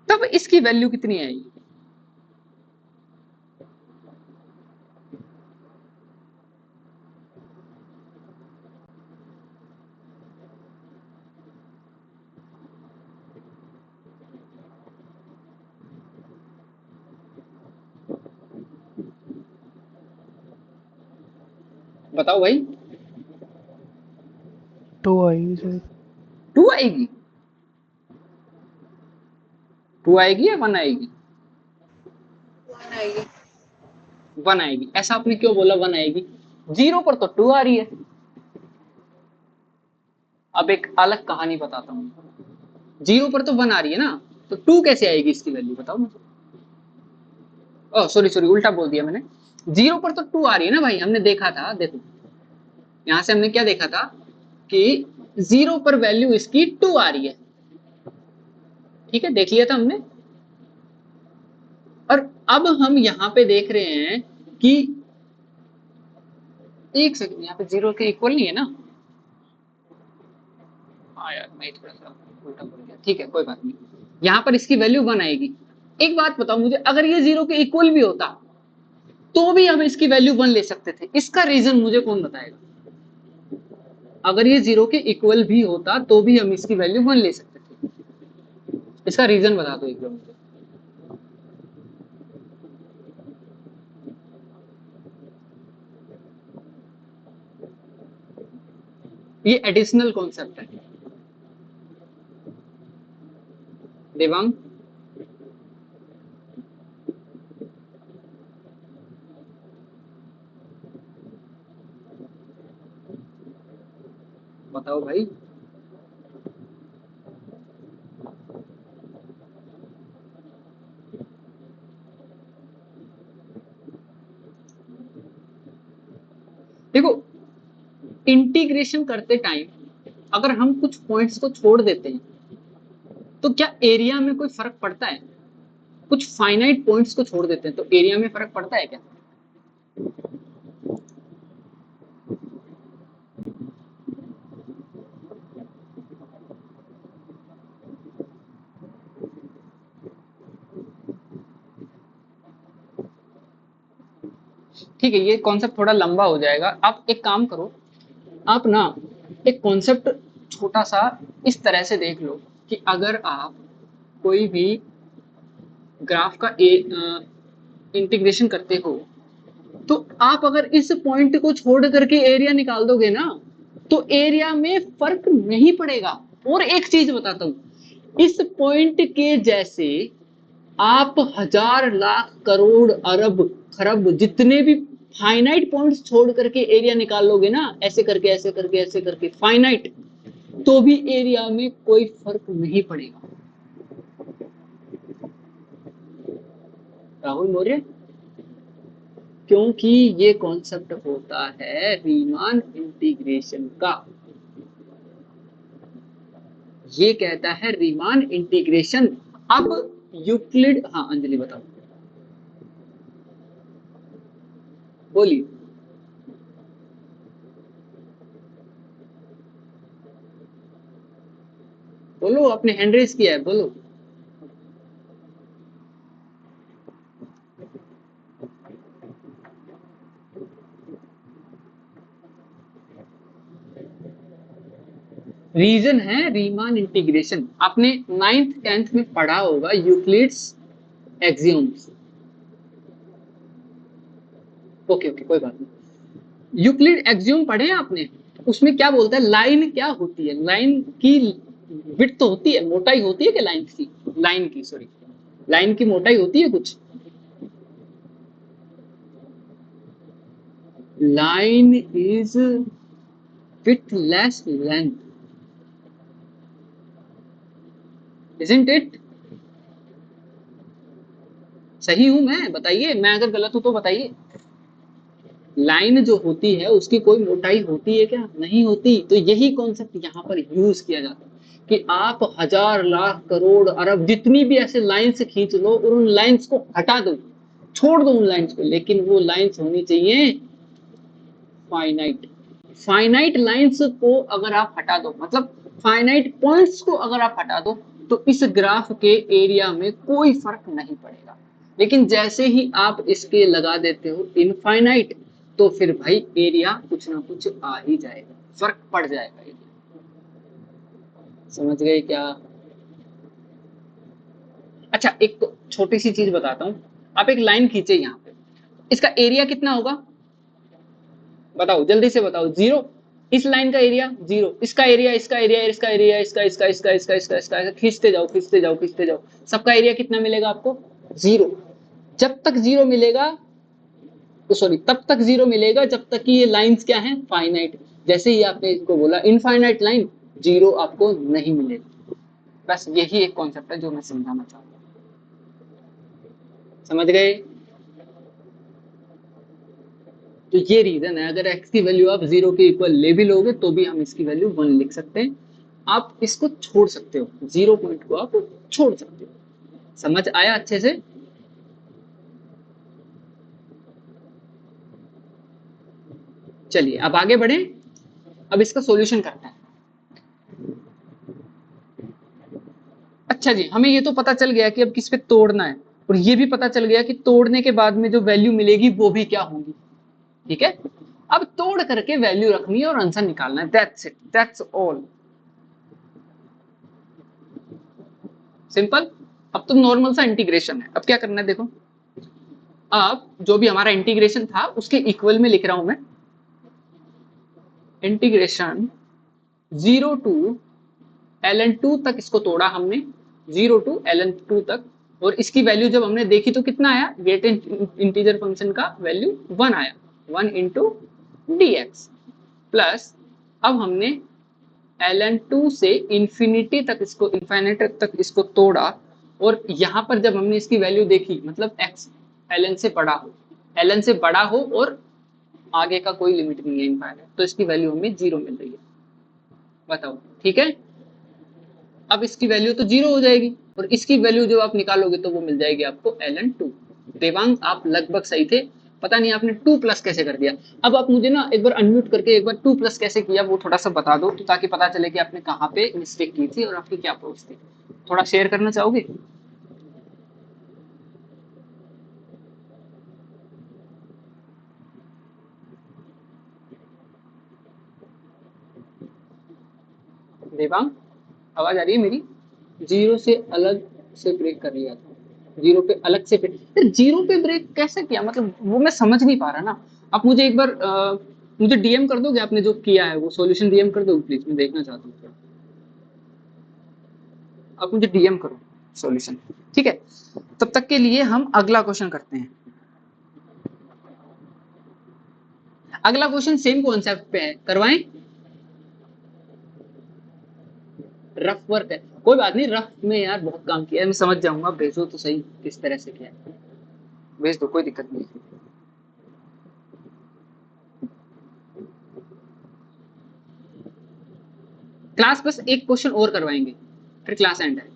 तब इसकी वैल्यू कितनी आएगी? बताओ भाई। 2 आएगी शायद। 2 आएगी? 2 आएगी या 1 आएगी? 1 आएगी। 1 आएगी। ऐसा आपने क्यों बोला 1 आएगी? 0 पर तो 2 आ रही है। अब एक अलग कहानी बताता हूँ। 0 पर तो 1 आ रही है ना, तो 2 कैसे आएगी इसकी वैल्यू बताओ मुझे। ओह सॉरी उल्टा बोल दिया मैंने। 0 पर तो 2 आ रही है ना भाई, हमने देखा था। देखो यहां से हमने क्या देखा था कि 0 पर वैल्यू इसकी 2 आ रही है, ठीक है, देख लिया था हमने। और अब हम यहां पे देख रहे हैं कि एक सेकंड, यहाँ पे 0 के इक्वल नहीं है ना। हाँ यार मैं थोड़ा सा उल्टा बोल गया, ठीक है कोई बात नहीं। यहाँ पर इसकी वैल्यू 1 आएगी। एक बात बताओ मुझे, अगर ये 0 के इक्वल भी होता तो भी हम इसकी वैल्यू 1 ले सकते थे। इसका रीजन मुझे कौन बताएगा? अगर ये 0 के इक्वल भी होता तो भी हम इसकी वैल्यू 1 ले सकते थे। इसका रीजन बता दो एक बार मुझे। ये एडिशनल कॉन्सेप्ट है देवांग। बताओ भाई। देखो इंटीग्रेशन करते टाइम अगर हम कुछ पॉइंट्स को छोड़ देते हैं तो क्या एरिया में कोई फर्क पड़ता है? कुछ फाइनाइट पॉइंट्स को छोड़ देते हैं तो एरिया में फर्क पड़ता है क्या? ठीक है, ये कॉन्सेप्ट थोड़ा लंबा हो जाएगा। आप एक काम करो, आप ना एक कॉन्सेप्ट छोटा सा इस तरह से देख लो कि अगर आप कोई भी ग्राफ का इंटीग्रेशन करते हो तो आप अगर इस पॉइंट को छोड़ करके एरिया निकाल दोगे ना तो एरिया में फर्क नहीं पड़ेगा। और एक चीज बताता हूं, इस पॉइंट के जैसे आप 1000 लाख करोड़ अरब खरब जितने भी फाइनाइट पॉइंट्स छोड़ करके एरिया निकाल लोगे ना, ऐसे करके ऐसे करके ऐसे करके फाइनाइट, तो भी एरिया में कोई फर्क नहीं पड़ेगा। राहुल मौर्य, क्योंकि ये कॉन्सेप्ट होता है रीमान इंटीग्रेशन का। ये कहता है रीमान इंटीग्रेशन। अब यूक्लिड, हाँ अंजलि बताओ, बोलिए। बोलो, आपने हैंड रेज किया है, बोलो। रीजन है रीमान इंटीग्रेशन। आपने 9th 10th में पढ़ा होगा यूक्लिड्स एक्सियोम्स। ओके कोई बात नहीं। यूक्लिड एक्सियोम पढ़े हैं आपने? उसमें क्या बोलता है, लाइन क्या होती है? लाइन की विड्थ तो होती है, मोटाई होती है कि लाइन की मोटाई होती है कुछ। Line is with less length, isn't it? सही हूं मैं? बताइए, मैं अगर गलत हूं तो बताइए। लाइन जो होती है उसकी कोई मोटाई होती है क्या? नहीं होती। तो यही कॉन्सेप्ट यहाँ पर यूज किया जाता है कि आप 1000 लाख करोड़ अरब जितनी भी ऐसे लाइंस खींच लो और उन लाइंस को हटा दो, छोड़ दो उन लाइंस को, लेकिन वो लाइंस होनी चाहिए फाइनाइट। फाइनाइट लाइंस को अगर आप हटा दो, मतलब फाइनाइट पॉइंट्स को अगर आप हटा दो, तो इस ग्राफ के एरिया में कोई फर्क नहीं पड़ेगा। लेकिन जैसे ही आप इसके लगा देते हो इनफाइनाइट, तो फिर भाई एरिया कुछ ना कुछ आ ही जाएगा, फर्क पड़ जाएगा एरिया। समझ गए क्या? अच्छा एक तो छोटी सी चीज बताता हूं। आप एक लाइन खींचे यहाँ पे, इसका एरिया कितना होगा बताओ, जल्दी से बताओ। 0। इस लाइन का एरिया 0, इसका एरिया, इसका एरिया, इसका एरिया, इसका खींचते जाओ खींचते जाओ खींचते जाओ, सबका एरिया कितना मिलेगा आपको? 0। जब तक 0 मिलेगा, तो सॉरी, तब तक 0 मिलेगा जब तक कि ये लाइंस क्या हैं? फाइनाइट। जैसे ही आपने इसको बोला इनफाइनाइट लाइन, 0 आपको नहीं मिलेगा। बस यही एक कॉन्सेप्ट है जो मैं समझाना चाहता हूँ। समझ गए? तो ये रीजन है, अगर x की वैल्यू आप 0 के इक्वल ले भी लोगे तो भी हम इसकी वैल्यू 1 लिख सकते हैं। आप इसको छोड़ सकते हो, 0 पॉइंट को आप छोड़ सकते हो। समझ आया अच्छे से? चलिए अब आगे बढ़े, अब इसका सॉल्यूशन करते हैं। अच्छा जी, हमें ये तो पता चल गया कि अब किस पे तोड़ना है, और ये भी पता चल गया कि तोड़ने के बाद में जो वैल्यू मिलेगी वो भी क्या होगी। ठीक है, अब तोड़ करके वैल्यू रखनी है और आंसर निकालना है। That's it, that's all, simple. अब तो नॉर्मल सा इंटीग्रेशन है। अब क्या करना है देखो, अब जो भी हमारा इंटीग्रेशन था उसके इक्वल में लिख रहा हूं मैं, इंटीग्रेशन 0 टू ln2 तक इसको तोड़ा हमने, 0 टू ln2 तक, और इसकी वैल्यू जब हमने देखी तो कितना आया? गेट इंटीजर फंक्शन का वैल्यू 1 आया, 1 इंटू dx, प्लस अब हमने ln2 से इंफिनिटी तक इसको, इनफाइनाइट तक इसको तोड़ा, और यहां पर जब हमने इसकी वैल्यू देखी, मतलब x ln से बड़ा हो, ln से बड़ा हो और आगे का कोई लिमिट नहीं है इनफाइनाइट, तो इसकी वैल्यू हमें 0 मिल रही है। बताओ ठीक है? अब इसकी वैल्यू तो 0 हो जाएगी, और इसकी वैल्यू जब आप निकालोगे तो वो मिल जाएगी आपको ln2। देवांग आप लगभग सही थे, पता नहीं आपने 2 प्लस कैसे कर दिया। अब आप मुझे ना एक बार अनम्यूट करके एक बार 2 प्लस कैसे किया वो थोड़ा सा बता दो, तो ताकि पता चले कि आपने कहाँ पे मिस्टेक की थी और आपकी क्या अप्रोच थी। थोड़ा शेयर करना चाहोगे? देवांग आवाज आ रही है मेरी? 0 से अलग से ब्रेक कर लिया था, 0 पे अलग से ब्रेक, 0 पे ब्रेक कैसे किया? मतलब वो मैं समझ नहीं पा रहा ना। आप मुझे एक बार मुझे डीएम कर दोगे, आपने जो किया है वो सॉल्यूशन डीएम कर दोगे प्लीज, मैं देखना चाहता हूँ। आप मुझे डीएम करो सॉल्यूशन, ठीक है? तब तक के लिए हम अगला क्वेश्चन करते हैं। अगला क्वेश्चन सेम कॉन्सेप्ट पे है, करवाएं? रफ वर्क है, कोई बात नहीं, रफ में यार बहुत काम किया है, मैं समझ जाऊंगा। भेजो तो सही किस तरह से किया है, भेज दो, कोई दिक्कत नहीं है। क्लास बस एक क्वेश्चन और करवाएंगे, फिर क्लास एंड है।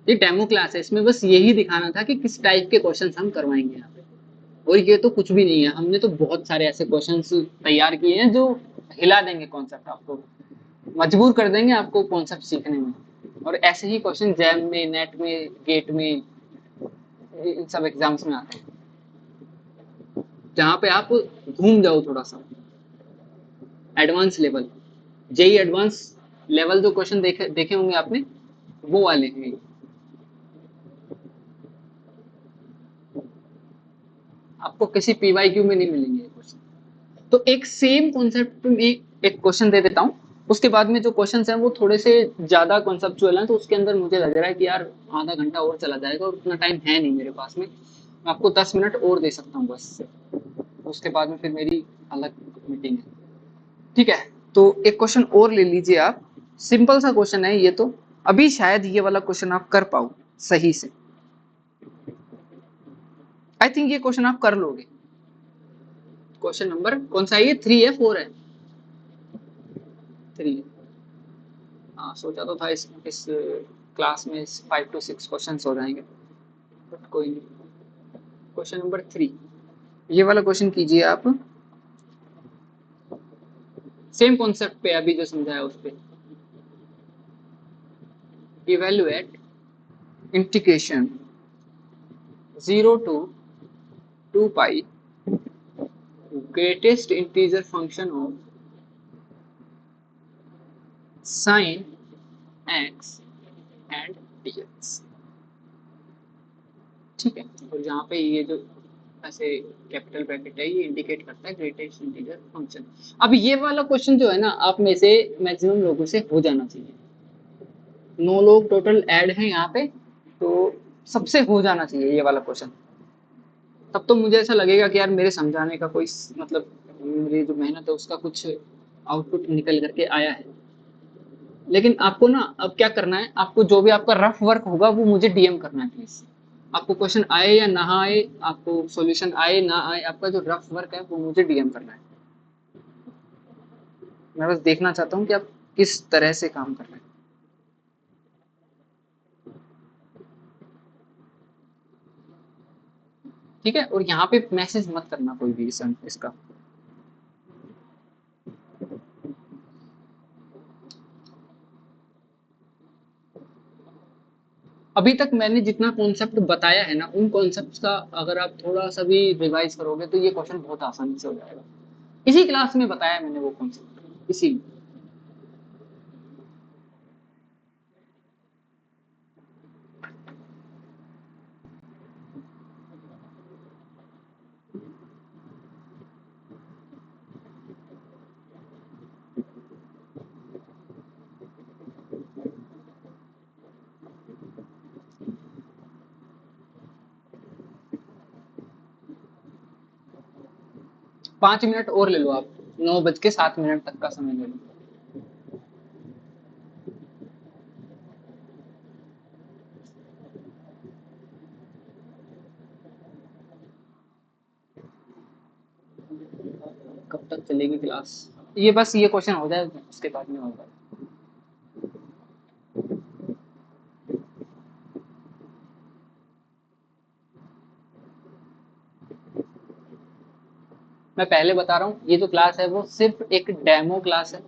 ये डेमो क्लास है, इसमें बस यही दिखाना था कि किस टाइप के क्वेश्चंस हम करवाएंगे यहाँ पे, और ये तो कुछ भी नहीं है। हमने तो बहुत सारे ऐसे क्वेश्चंस तैयार किए हैं जो हिला देंगे कॉन्सेप्ट, आपको मजबूर कर देंगे आपको कॉन्सेप्ट सीखने में। और ऐसे ही क्वेश्चन जैम में, नेट में, गेट में, इन सब एग्जाम्स में आते हैं, जहाँ पे आप घूम जाओ थोड़ा सा। Advance level, JEE advance level जो क्वेश्चन देखे होंगे आपने, वो वाले हैं। आपको किसी पीवाईक्यू में नहीं मिलेंगे क्वेश्चन। तो एक सेम कॉन्सेप्ट में एक क्वेश्चन दे देता हूँ, उसके बाद में जो क्वेश्चंस हैं वो थोड़े से ज्यादा कॉन्सेप्चुअल हैं, तो उसके अंदर मुझे लग रहा है कि यार आधा घंटा और चला जाएगा, और उतना टाइम है नहीं मेरे पास में। मैं आपको 10 मिनट और दे सकता हूँ बस, उसके बाद में फिर मेरी अलग मीटिंग है। ठीक है, तो एक क्वेश्चन और ले लीजिए आप, सिंपल सा क्वेश्चन है ये तो, अभी शायद ये वाला क्वेश्चन आप कर पाओ सही से। आई थिंक ये क्वेश्चन आप कर लोगे। क्वेश्चन नंबर कौन सा है ये? 3 है 4 है? 3 है। हाँ, सोचा तो था इस क्लास में 5 to 6 क्वेश्चन हो जाएंगे, बट कोई नहीं। क्वेश्चन नंबर 3, ये वाला क्वेश्चन कीजिए आप, सेम कॉन्सेप्ट पे अभी जो समझाया उस पे। Evaluate integration 0 to 2 pi greatest integer function of sin x and dx। ठीक है, और यहाँ पे ये जो ऐसे कैपिटल ब्रैकेट है, ये इंडिकेट करता है ग्रेटेस्ट इंटीजर फंक्शन। अब ये वाला क्वेश्चन जो है ना, आप में से मैक्सिमम लोगों से हो जाना चाहिए। 9 लोग टोटल ऐड हैं यहाँ पे, तो सबसे हो जाना चाहिए ये वाला क्वेश्चन। तब तो मुझे ऐसा लगेगा कि यार मेरे समझाने का कोई मतलब मेरी जो मेहनत है उसका कुछ आउटपुट निकल करके आया है। लेकिन आपको ना अब क्या करना है, आपको जो भी आपका रफ वर्क होगा वो मुझे डीएम करना है प्लीज। आपको क्वेश्चन आए या ना आए, आपको सॉल्यूशन आए ना आए, आपका जो रफ वर्क है वो मुझे डीएम करना है। मैं बस देखना चाहता हूँ कि आप किस तरह से काम कर रहे हैं। ठीक है, और यहाँ पे मैसेज मत करना कोई भी इसका। अभी तक मैंने जितना कॉन्सेप्ट बताया है ना, उन कॉन्सेप्ट का अगर आप थोड़ा सा भी रिवाइज करोगे तो ये क्वेश्चन बहुत आसानी से हो जाएगा। इसी क्लास में बताया मैंने वो कॉन्सेप्ट, इसी। 5 मिनट और ले लो आप, 9:07 तक का समय ले लो। कब तक चलेगी क्लास? ये बस ये क्वेश्चन हो जाए उसके बाद में होगा। मैं पहले बता रहा हूँ, ये जो क्लास है वो सिर्फ एक डेमो क्लास है।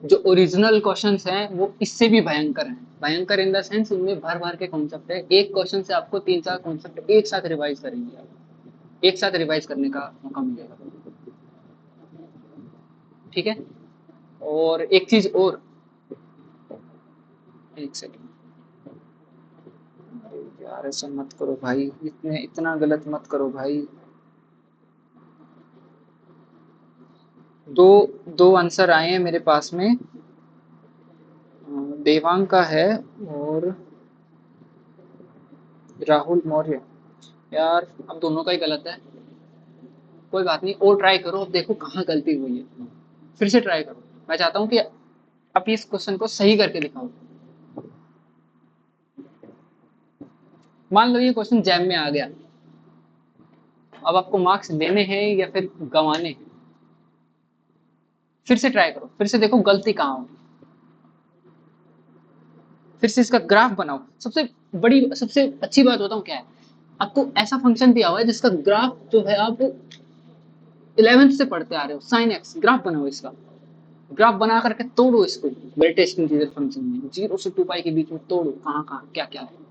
जो ओरिजिनल क्वेश्चंस हैं वो इससे भी भयंकर हैं। भयंकर इन द सेंस उनमें भर भर के कॉन्सेप्ट है। एक क्वेश्चन से आपको 3-4 कॉन्सेप्ट एक साथ रिवाइज करेंगे आप, एक साथ रिवाइज करने का मौका मिलेगा। ठीक है, और एक चीज और, एक सेकंड यार, ऐसा मत करो भाई, इतना गलत मत करो भाई। दो दो आंसर आए हैं मेरे पास में, देवांग का है और राहुल मौर्य। यार अब दोनों का ही गलत है, कोई बात नहीं, और ट्राई करो, अब देखो कहाँ गलती हुई है, फिर से ट्राई करो। मैं चाहता हूँ कि आप इस क्वेश्चन को सही करके दिखाओ। मान लो ये क्वेश्चन जैम में आ गया, अब आपको मार्क्स लेने हैं या फिर गंवाने हैं? फिर से ट्राई करो, फिर से देखो गलती कहाँ होगी, फिर से इसका ग्राफ बनाओ। सबसे अच्छी बात बताऊं क्या है, आपको ऐसा फंक्शन दिया हुआ है जिसका ग्राफ जो है आप 11th से पढ़ते आ रहे हो, साइन एक्स। ग्राफ बनाओ इसका, ग्राफ बना करके तोड़ो इसको ग्रेटेस्ट इंटीजर फंक्शन में, 0 से 2π के बीच में तोड़ो, कहाँ कहाँ क्या क्या है।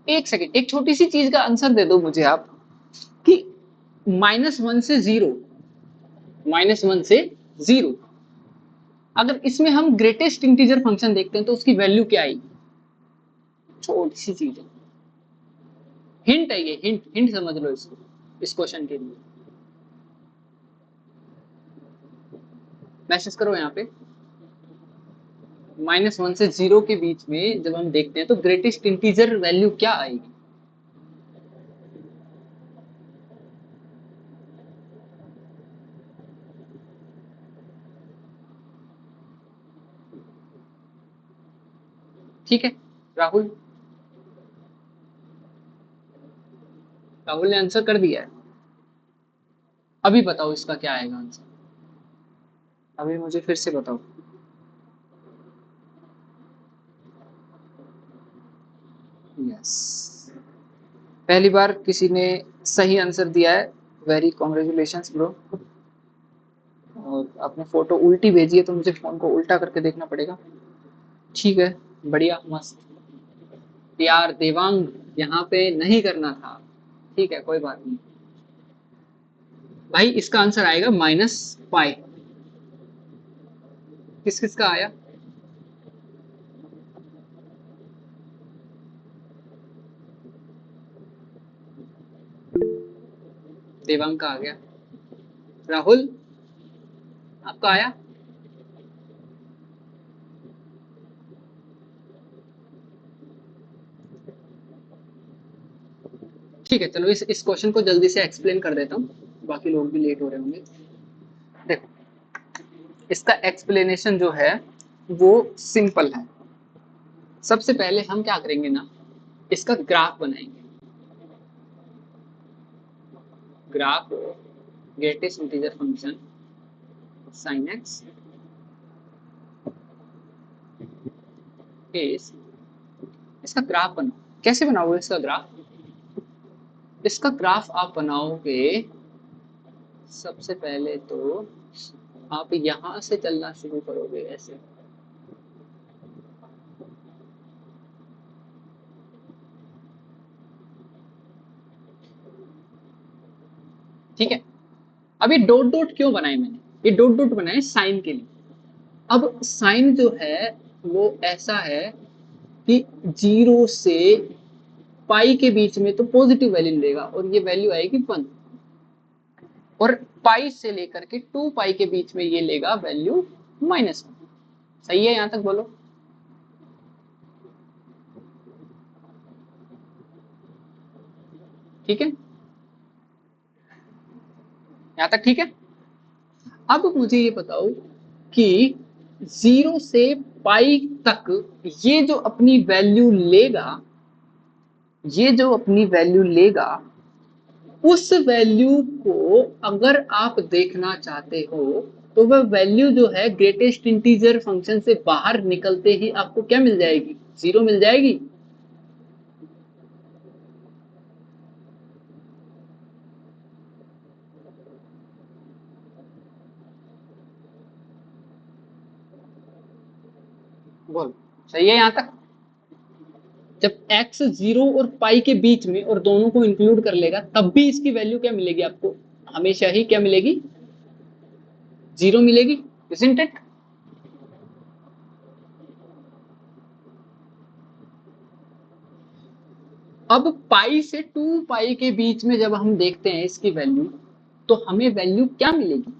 एक सेकेंड, एक छोटी सी चीज का आंसर दे दो मुझे आप, कि -1 से 0, -1 से 0, अगर इसमें हम ग्रेटेस्ट इंटीजर फंक्शन देखते हैं तो उसकी वैल्यू क्या आएगी? छोटी सी चीज है, हिंट है ये, हिंट हिंट समझ लो इसको, इस क्वेश्चन के लिए। मैसेज करो यहाँ पे, -1 से 0 के बीच में जब हम देखते हैं तो ग्रेटेस्ट इंटीजर वैल्यू क्या आएगी? ठीक है, राहुल राहुल ने आंसर कर दिया है। अभी बताओ इसका क्या आएगा आंसर, अभी मुझे फिर से बताओ। यस, पहली बार किसी ने सही आंसर दिया है, वेरी कॉन्ग्रेचुलेशंस ब्रो। और आपने फोटो उल्टी भेजी है तो मुझे फोन को उल्टा करके देखना पड़ेगा। ठीक है, बढ़िया, मस्त। यार देवांग, यहाँ पे नहीं करना था। ठीक है, कोई बात नहीं भाई। इसका आंसर आएगा -पाई। किस किस का आया? देवांग का आ गया। राहुल, आपका आया? ठीक है, चलो इस क्वेश्चन को जल्दी से एक्सप्लेन कर देता हूँ, बाकी लोग भी लेट हो रहे होंगे। देखो, इसका एक्सप्लेनेशन जो है वो सिंपल है। सबसे पहले हम क्या करेंगे ना, इसका ग्राफ बनाएंगे। Graph greatest integer function sin x इस इसका ग्राफ बनाओ। कैसे बनाओगे इसका ग्राफ? इसका ग्राफ आप बनाओगे, सबसे पहले तो आप यहां से चलना शुरू करोगे ऐसे। ठीक है, अब ये डॉट डॉट क्यों बनाए मैंने? ये डॉट डॉट बनाए साइन के लिए। अब साइन जो है वो ऐसा है कि 0 से पाई के बीच में तो पॉजिटिव वैल्यू लेगा और ये वैल्यू आएगी 1, और पाई से लेकर के 2 पाई के बीच में ये लेगा वैल्यू -1। सही है? यहां तक बोलो। ठीक है, यहां तक ठीक है। अब मुझे ये बताओ कि 0 से पाई तक ये जो अपनी वैल्यू लेगा, ये जो अपनी वैल्यू लेगा, उस वैल्यू को अगर आप देखना चाहते हो तो वह वैल्यू जो है ग्रेटेस्ट इंटीजर फंक्शन से बाहर निकलते ही आपको क्या मिल जाएगी? 0 मिल जाएगी। बोल, सही है यहां तक? जब x 0 और पाई के बीच में और दोनों को इंक्लूड कर लेगा तब भी इसकी वैल्यू क्या मिलेगी आपको? हमेशा ही क्या मिलेगी? 0 मिलेगी, isn't it? अब पाई से 2 पाई के बीच में जब हम देखते हैं इसकी वैल्यू, तो हमें वैल्यू क्या मिलेगी?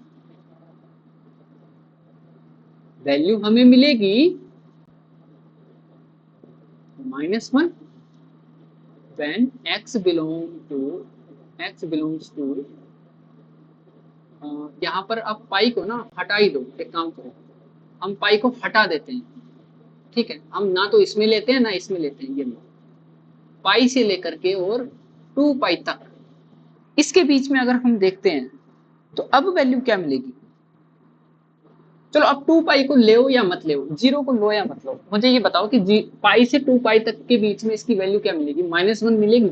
वैल्यू हमें मिलेगी -1 when x belongs to यहाँ पर आप पाई को ना हटा ही दो। एक काम करो, हम पाई को हटा देते हैं। ठीक है, हम ना तो इसमें लेते हैं ना इसमें लेते हैं। ये लो, पाई से लेकर के और 2 पाई तक इसके बीच में अगर हम देखते हैं तो अब वैल्यू क्या मिलेगी? चलो अब 2 पाई को ले या मत ले, 0 को लो या मत लो, मुझे ये बताओ कि पाई से 2 पाई तक के बीच में इसकी वैल्यू क्या मिलेगी? -1 मिलेगी।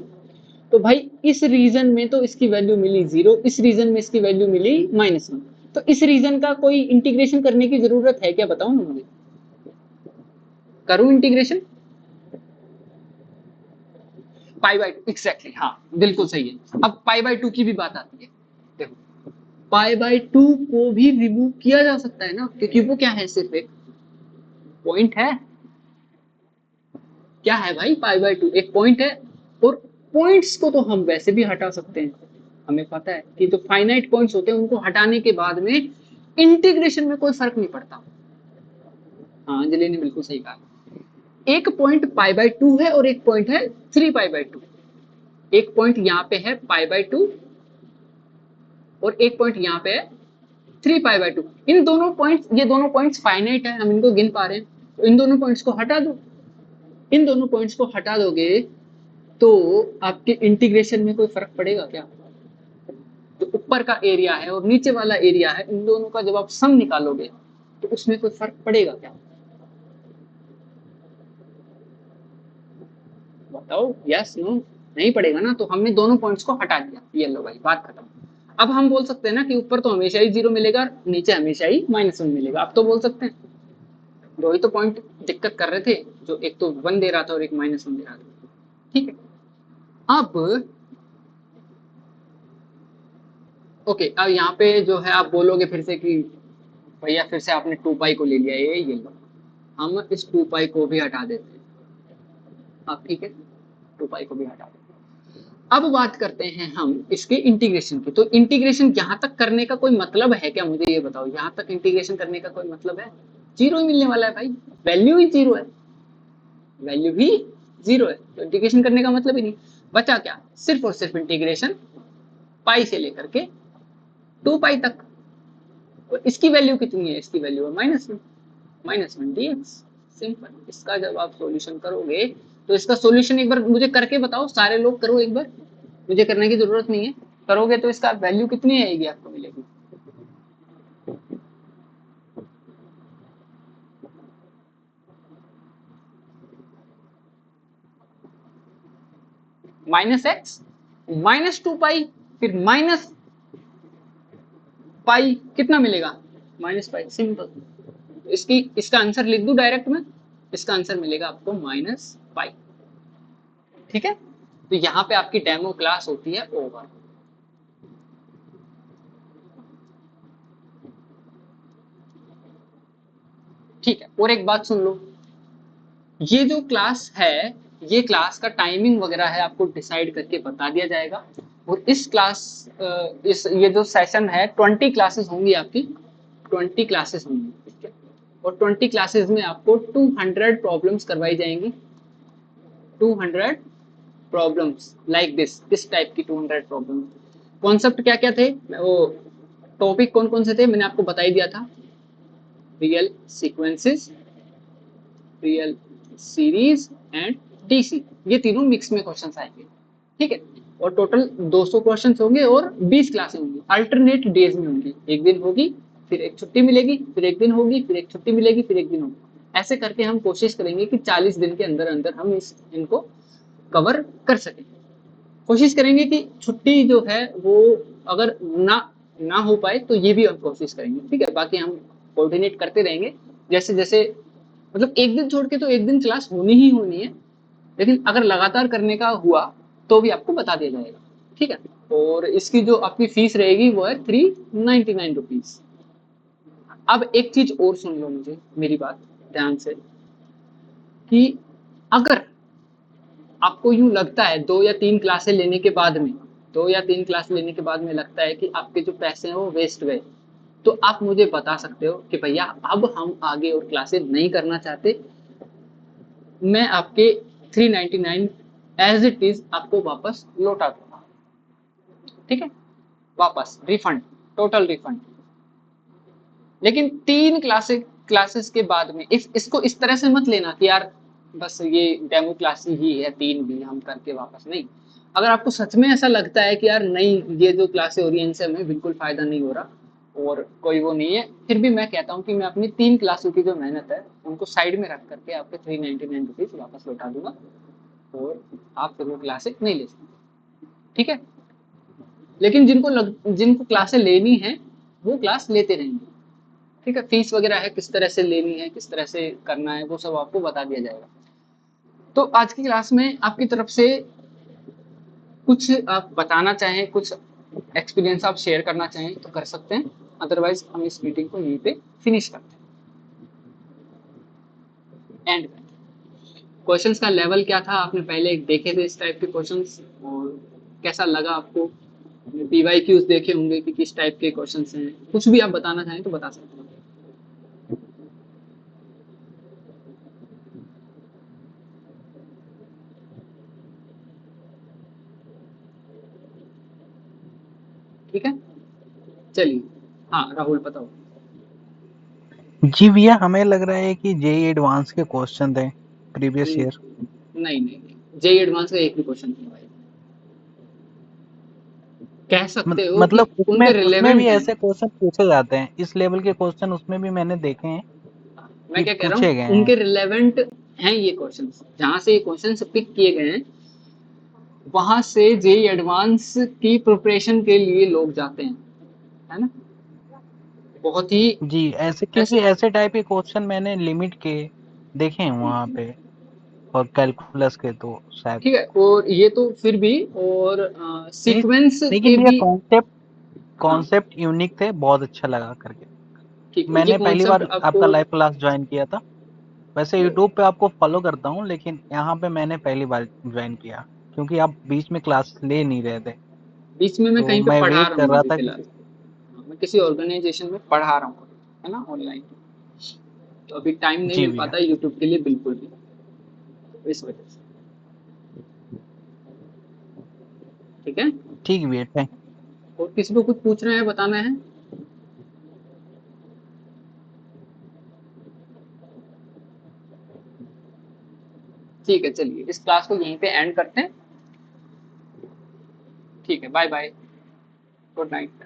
तो भाई इस रीजन में तो इसकी वैल्यू मिली 0, इस रीजन में इसकी वैल्यू मिली -1। तो इस रीजन का कोई इंटीग्रेशन करने की जरूरत है क्या? बताओ ना मुझे। करूं इंटीग्रेशन? π/2 एग्जैक्टली, हाँ बिल्कुल सही है। अब π/2 की भी बात आती है। देखो, π/2 को भी रिमूव किया जा सकता है ना, क्योंकि वो क्या है, सिर्फ एक पॉइंट है। क्या है भाई? π/2 एक पॉइंट है, और पॉइंट्स को तो हम वैसे भी हटा सकते हैं। हमें पता है कि जो फाइनाइट पॉइंट्स होते हैं उनको हटाने के बाद में इंटीग्रेशन में कोई फर्क नहीं पड़ता। हाँ, अंजलि ने बिल्कुल सही कहा। एक पॉइंट π/2 है और एक पॉइंट है 3π/2। एक पॉइंट यहाँ पे है π/2 और एक पॉइंट यहाँ पे है 3π/2। इन दोनों पॉइंट्स, ये दोनों पॉइंट्स फाइनाइट है, हम इनको गिन पा रहे हैं, तो इन दोनों पॉइंट्स को हटा दो। इन दोनों पॉइंट्स को हटा दोगे तो आपके इंटीग्रेशन में कोई फर्क पड़ेगा क्या? जो ऊपर का एरिया है और नीचे वाला एरिया है, इन दोनों का जब आप सम निकालोगे तो उसमें कोई फर्क पड़ेगा क्या? बताओ, यस नो? नहीं पड़ेगा ना। तो हमने दोनों पॉइंट्स को हटा दिया। ये लो भाई, बात खत्म। अब हम बोल सकते हैं ना कि ऊपर तो हमेशा ही 0 मिलेगा और नीचे हमेशा ही -1 मिलेगा, अब तो बोल सकते हैं। दो ही तो पॉइंट दिक्कत कर रहे थे, जो एक तो 1 दे रहा था और एक -1 दे रहा था। ठीक है, अब ओके, अब यहाँ पे जो है आप बोलोगे फिर से कि भैया फिर से आपने 2 पाई को ले लिया, ये लो, हम इस 2 पाई को भी हटा देते हैं। अब ठीक है, 2 पाई को भी हटा देते हैं। अब बात करते हैं हम इसके इंटीग्रेशन की। तो इंटीग्रेशन यहाँ तक करने का कोई मतलब है क्या, मुझे ये बताओ, यहाँ तक इंटीग्रेशन करने का कोई मतलब है? 0 ही मिलने वाला है भाई, वैल्यू ही 0 है, वैल्यू ही 0 है, तो इंटीग्रेशन करने का मतलब ही नहीं। बचा क्या, सिर्फ और सिर्फ इंटीग्रेशन पाई से लेकर के 2 पाई तक। और इसकी वैल्यू कितनी है, इसकी वैल्यू है -1 dx। सिंपल। इसका जब आप सॉल्यूशन करोगे तो इसका सॉल्यूशन एक बार मुझे करके बताओ, सारे लोग करो एक बार, मुझे करने की जरूरत नहीं है, करोगे तो इसका वैल्यू कितनी आएगी आपको मिलेगी? -x -2 पाई फिर -पाई कितना मिलेगा? -पाई। सिंपल। इसका आंसर लिख दूं डायरेक्ट में, इसका आंसर मिलेगा आपको -पाई। ठीक है, तो यहाँ पे आपकी डेमो क्लास होती है ओवर। ठीक है, और एक बात सुन लो, ये जो क्लास है, ये क्लास का टाइमिंग वगैरह है आपको डिसाइड करके बता दिया जाएगा। और इस क्लास ये जो सेशन है 20 क्लासेस होंगी आपकी, 20 क्लासेस होंगी, ठीक है? और 20 क्लासेस में आपको 200 प्रॉब्लम्स करवाई जाएंगी, 200 प्रॉब्लम्स लाइक दिस टाइप की 200 प्रॉब्लम। कॉन्सेप्ट क्या क्या थे, वो टॉपिक कौन कौन से थे मैंने आपको बता ही दिया था, real sequences, real series and DC, ये तीनों मिक्स में क्वेश्चंस आएंगे। ठीक है, और टोटल 200 क्वेश्चंस होंगे और 20 क्लासें होंगी, अल्टरनेट डेज में होंगी, एक दिन होगी फिर एक छुट्टी मिलेगी, फिर एक दिन होगी फिर एक छुट्टी मिलेगी, फिर एक दिन होगी। ऐसे करके हम कोशिश करेंगे कि 40 दिन के अंदर अंदर हम इनको कवर कर सकें। कोशिश करेंगे कि छुट्टी जो है वो अगर ना हो पाए तो ये भी हम कोशिश करेंगे। ठीक है, बाकी हम कोऑर्डिनेट करते रहेंगे, जैसे जैसे मतलब एक दिन छोड़ के तो एक दिन क्लास होनी ही होनी है, लेकिन अगर लगातार करने का हुआ तो भी आपको बता दिया जाएगा। ठीक है, और इसकी जो आपकी फीस रहेगी वो है 399 रुपीज। अब एक चीज और सुन लो मुझे, मेरी बात ध्यान से, कि अगर आपको यूं लगता है 2 या 3 क्लासें लेने के बाद में, 2 या 3 क्लास लेने के बाद में लगता है कि आपके जो पैसे हैं वो वेस्ट गए, तो आप मुझे बता सकते हो कि भैया अब हम आगे और क्लासेस नहीं करना चाहते, मैं आपके 399 एज इट इज आपको वापस लौटा दूंगा। ठीक है, वापस रिफंड, टोटल रिफंड। लेकिन 3 क्लासेस के बाद में इसको इस तरह से मत लेना कि यार बस ये डेमो क्लास ही है, 3 भी हम करके वापस नहीं। अगर आपको सच में ऐसा लगता है कि यार नहीं, ये जो क्लासें हो रही है इनसे हमें बिल्कुल फायदा नहीं हो रहा और कोई वो नहीं है, फिर भी मैं कहता हूँ कि मैं अपनी 3 क्लासों की जो मेहनत है उनको साइड में रख करके आपके 399 रुपीज वापस लौटा दूंगा और आप फिर वो क्लासें नहीं ले सकते। ठीक है, लेकिन जिनको क्लासें लेनी है वो क्लास लेते रहेंगे। ठीक है, फीस वगैरह है, किस तरह से लेनी है, किस तरह से करना है, वो सब आपको बता दिया जाएगा। तो आज की क्लास में आपकी तरफ से कुछ आप बताना चाहें, कुछ एक्सपीरियंस आप शेयर करना चाहें तो कर सकते हैं, अदरवाइज हम इस मीटिंग को यहीं पे फिनिश करते हैं। एंड क्वेश्चंस का लेवल क्या था आपने पहले देखे थे इस टाइप के क्वेश्चंस, और कैसा लगा आपको? पीवाईक्यूज देखे होंगे कि किस टाइप के क्वेश्चंस हैं, कुछ भी आप बताना चाहें तो बता सकते हैं। ठीक है, चलिए, हाँ राहुल बताओ। जी भैया, हमें लग रहा है कि जेई एडवांस के क्वेश्चन थे प्रीवियस ईयर। नहीं, जेई एडवांस का एक भी क्वेश्चन नहीं भाई, कह सकते हो कि मतलब उसमें उनके उसमें भी रिलेवेंट हैं। ऐसे क्वेश्चन पूछे जाते हैं, इस लेवल के क्वेश्चन उसमें भी मैंने देखे हैं मैं कि क्या कह रहा पूछे हूँ, गए हैं। उनके रिलेवेंट हैं ये क्वेश्चंस, जहां से ये क्वेश्चंस पिक किए गए हैं वहां से जेई एडवांस की प्रिपरेशन के लिए लोग जाते हैं, है ना। बहुत ही जी, ऐसे ऐसे, क्योंकि ऐसे टाइप के क्वेश्चन मैंने लिमिट के देखे हैं वहाँ पे, और कैलकुलस के तो शायद ठीक है। और ये तो फिर भी, और नहीं, सीक्वेंस के लेकिन ये भी। कॉन्सेप्ट हाँ कॉन्सेप्ट यूनिक थे, बहुत अच्छा लगा करके। ठीक है, ये मैंने पहली कॉन्सेप्ट बार आपको। आपका लाइव क्लास ज्वाइन किया था। वैसे यूट्यूब पे आपको फॉलो करता हूँ, लेकिन यहाँ पे मैंने पहली बार ज्वाइन किया, क्योंकि आप बीच में क्लास ले नहीं रहे थे, बीच में मैं तो कहीं पे मैं पढ़ा वेट रहा कर हूँ रहा अभी था कि फिलहाल। हाँ, मैं किसी ऑर्गेनाइजेशन में पढ़ा रहा हूँ, है ना, ऑनलाइन। तो अभी टाइम नहीं जी मिल भैया। पाता है यूट्यूब के लिए बिल्कुल भी, तो इस वजह से। ठीक है। ठीक है भैया, थैंक। और किसी को कुछ पूछना है, बताना है। ठीक है, चलिए इस क्लास को यहीं पे एंड करते हैं। ठीक है, बाय बाय, गुड नाइट।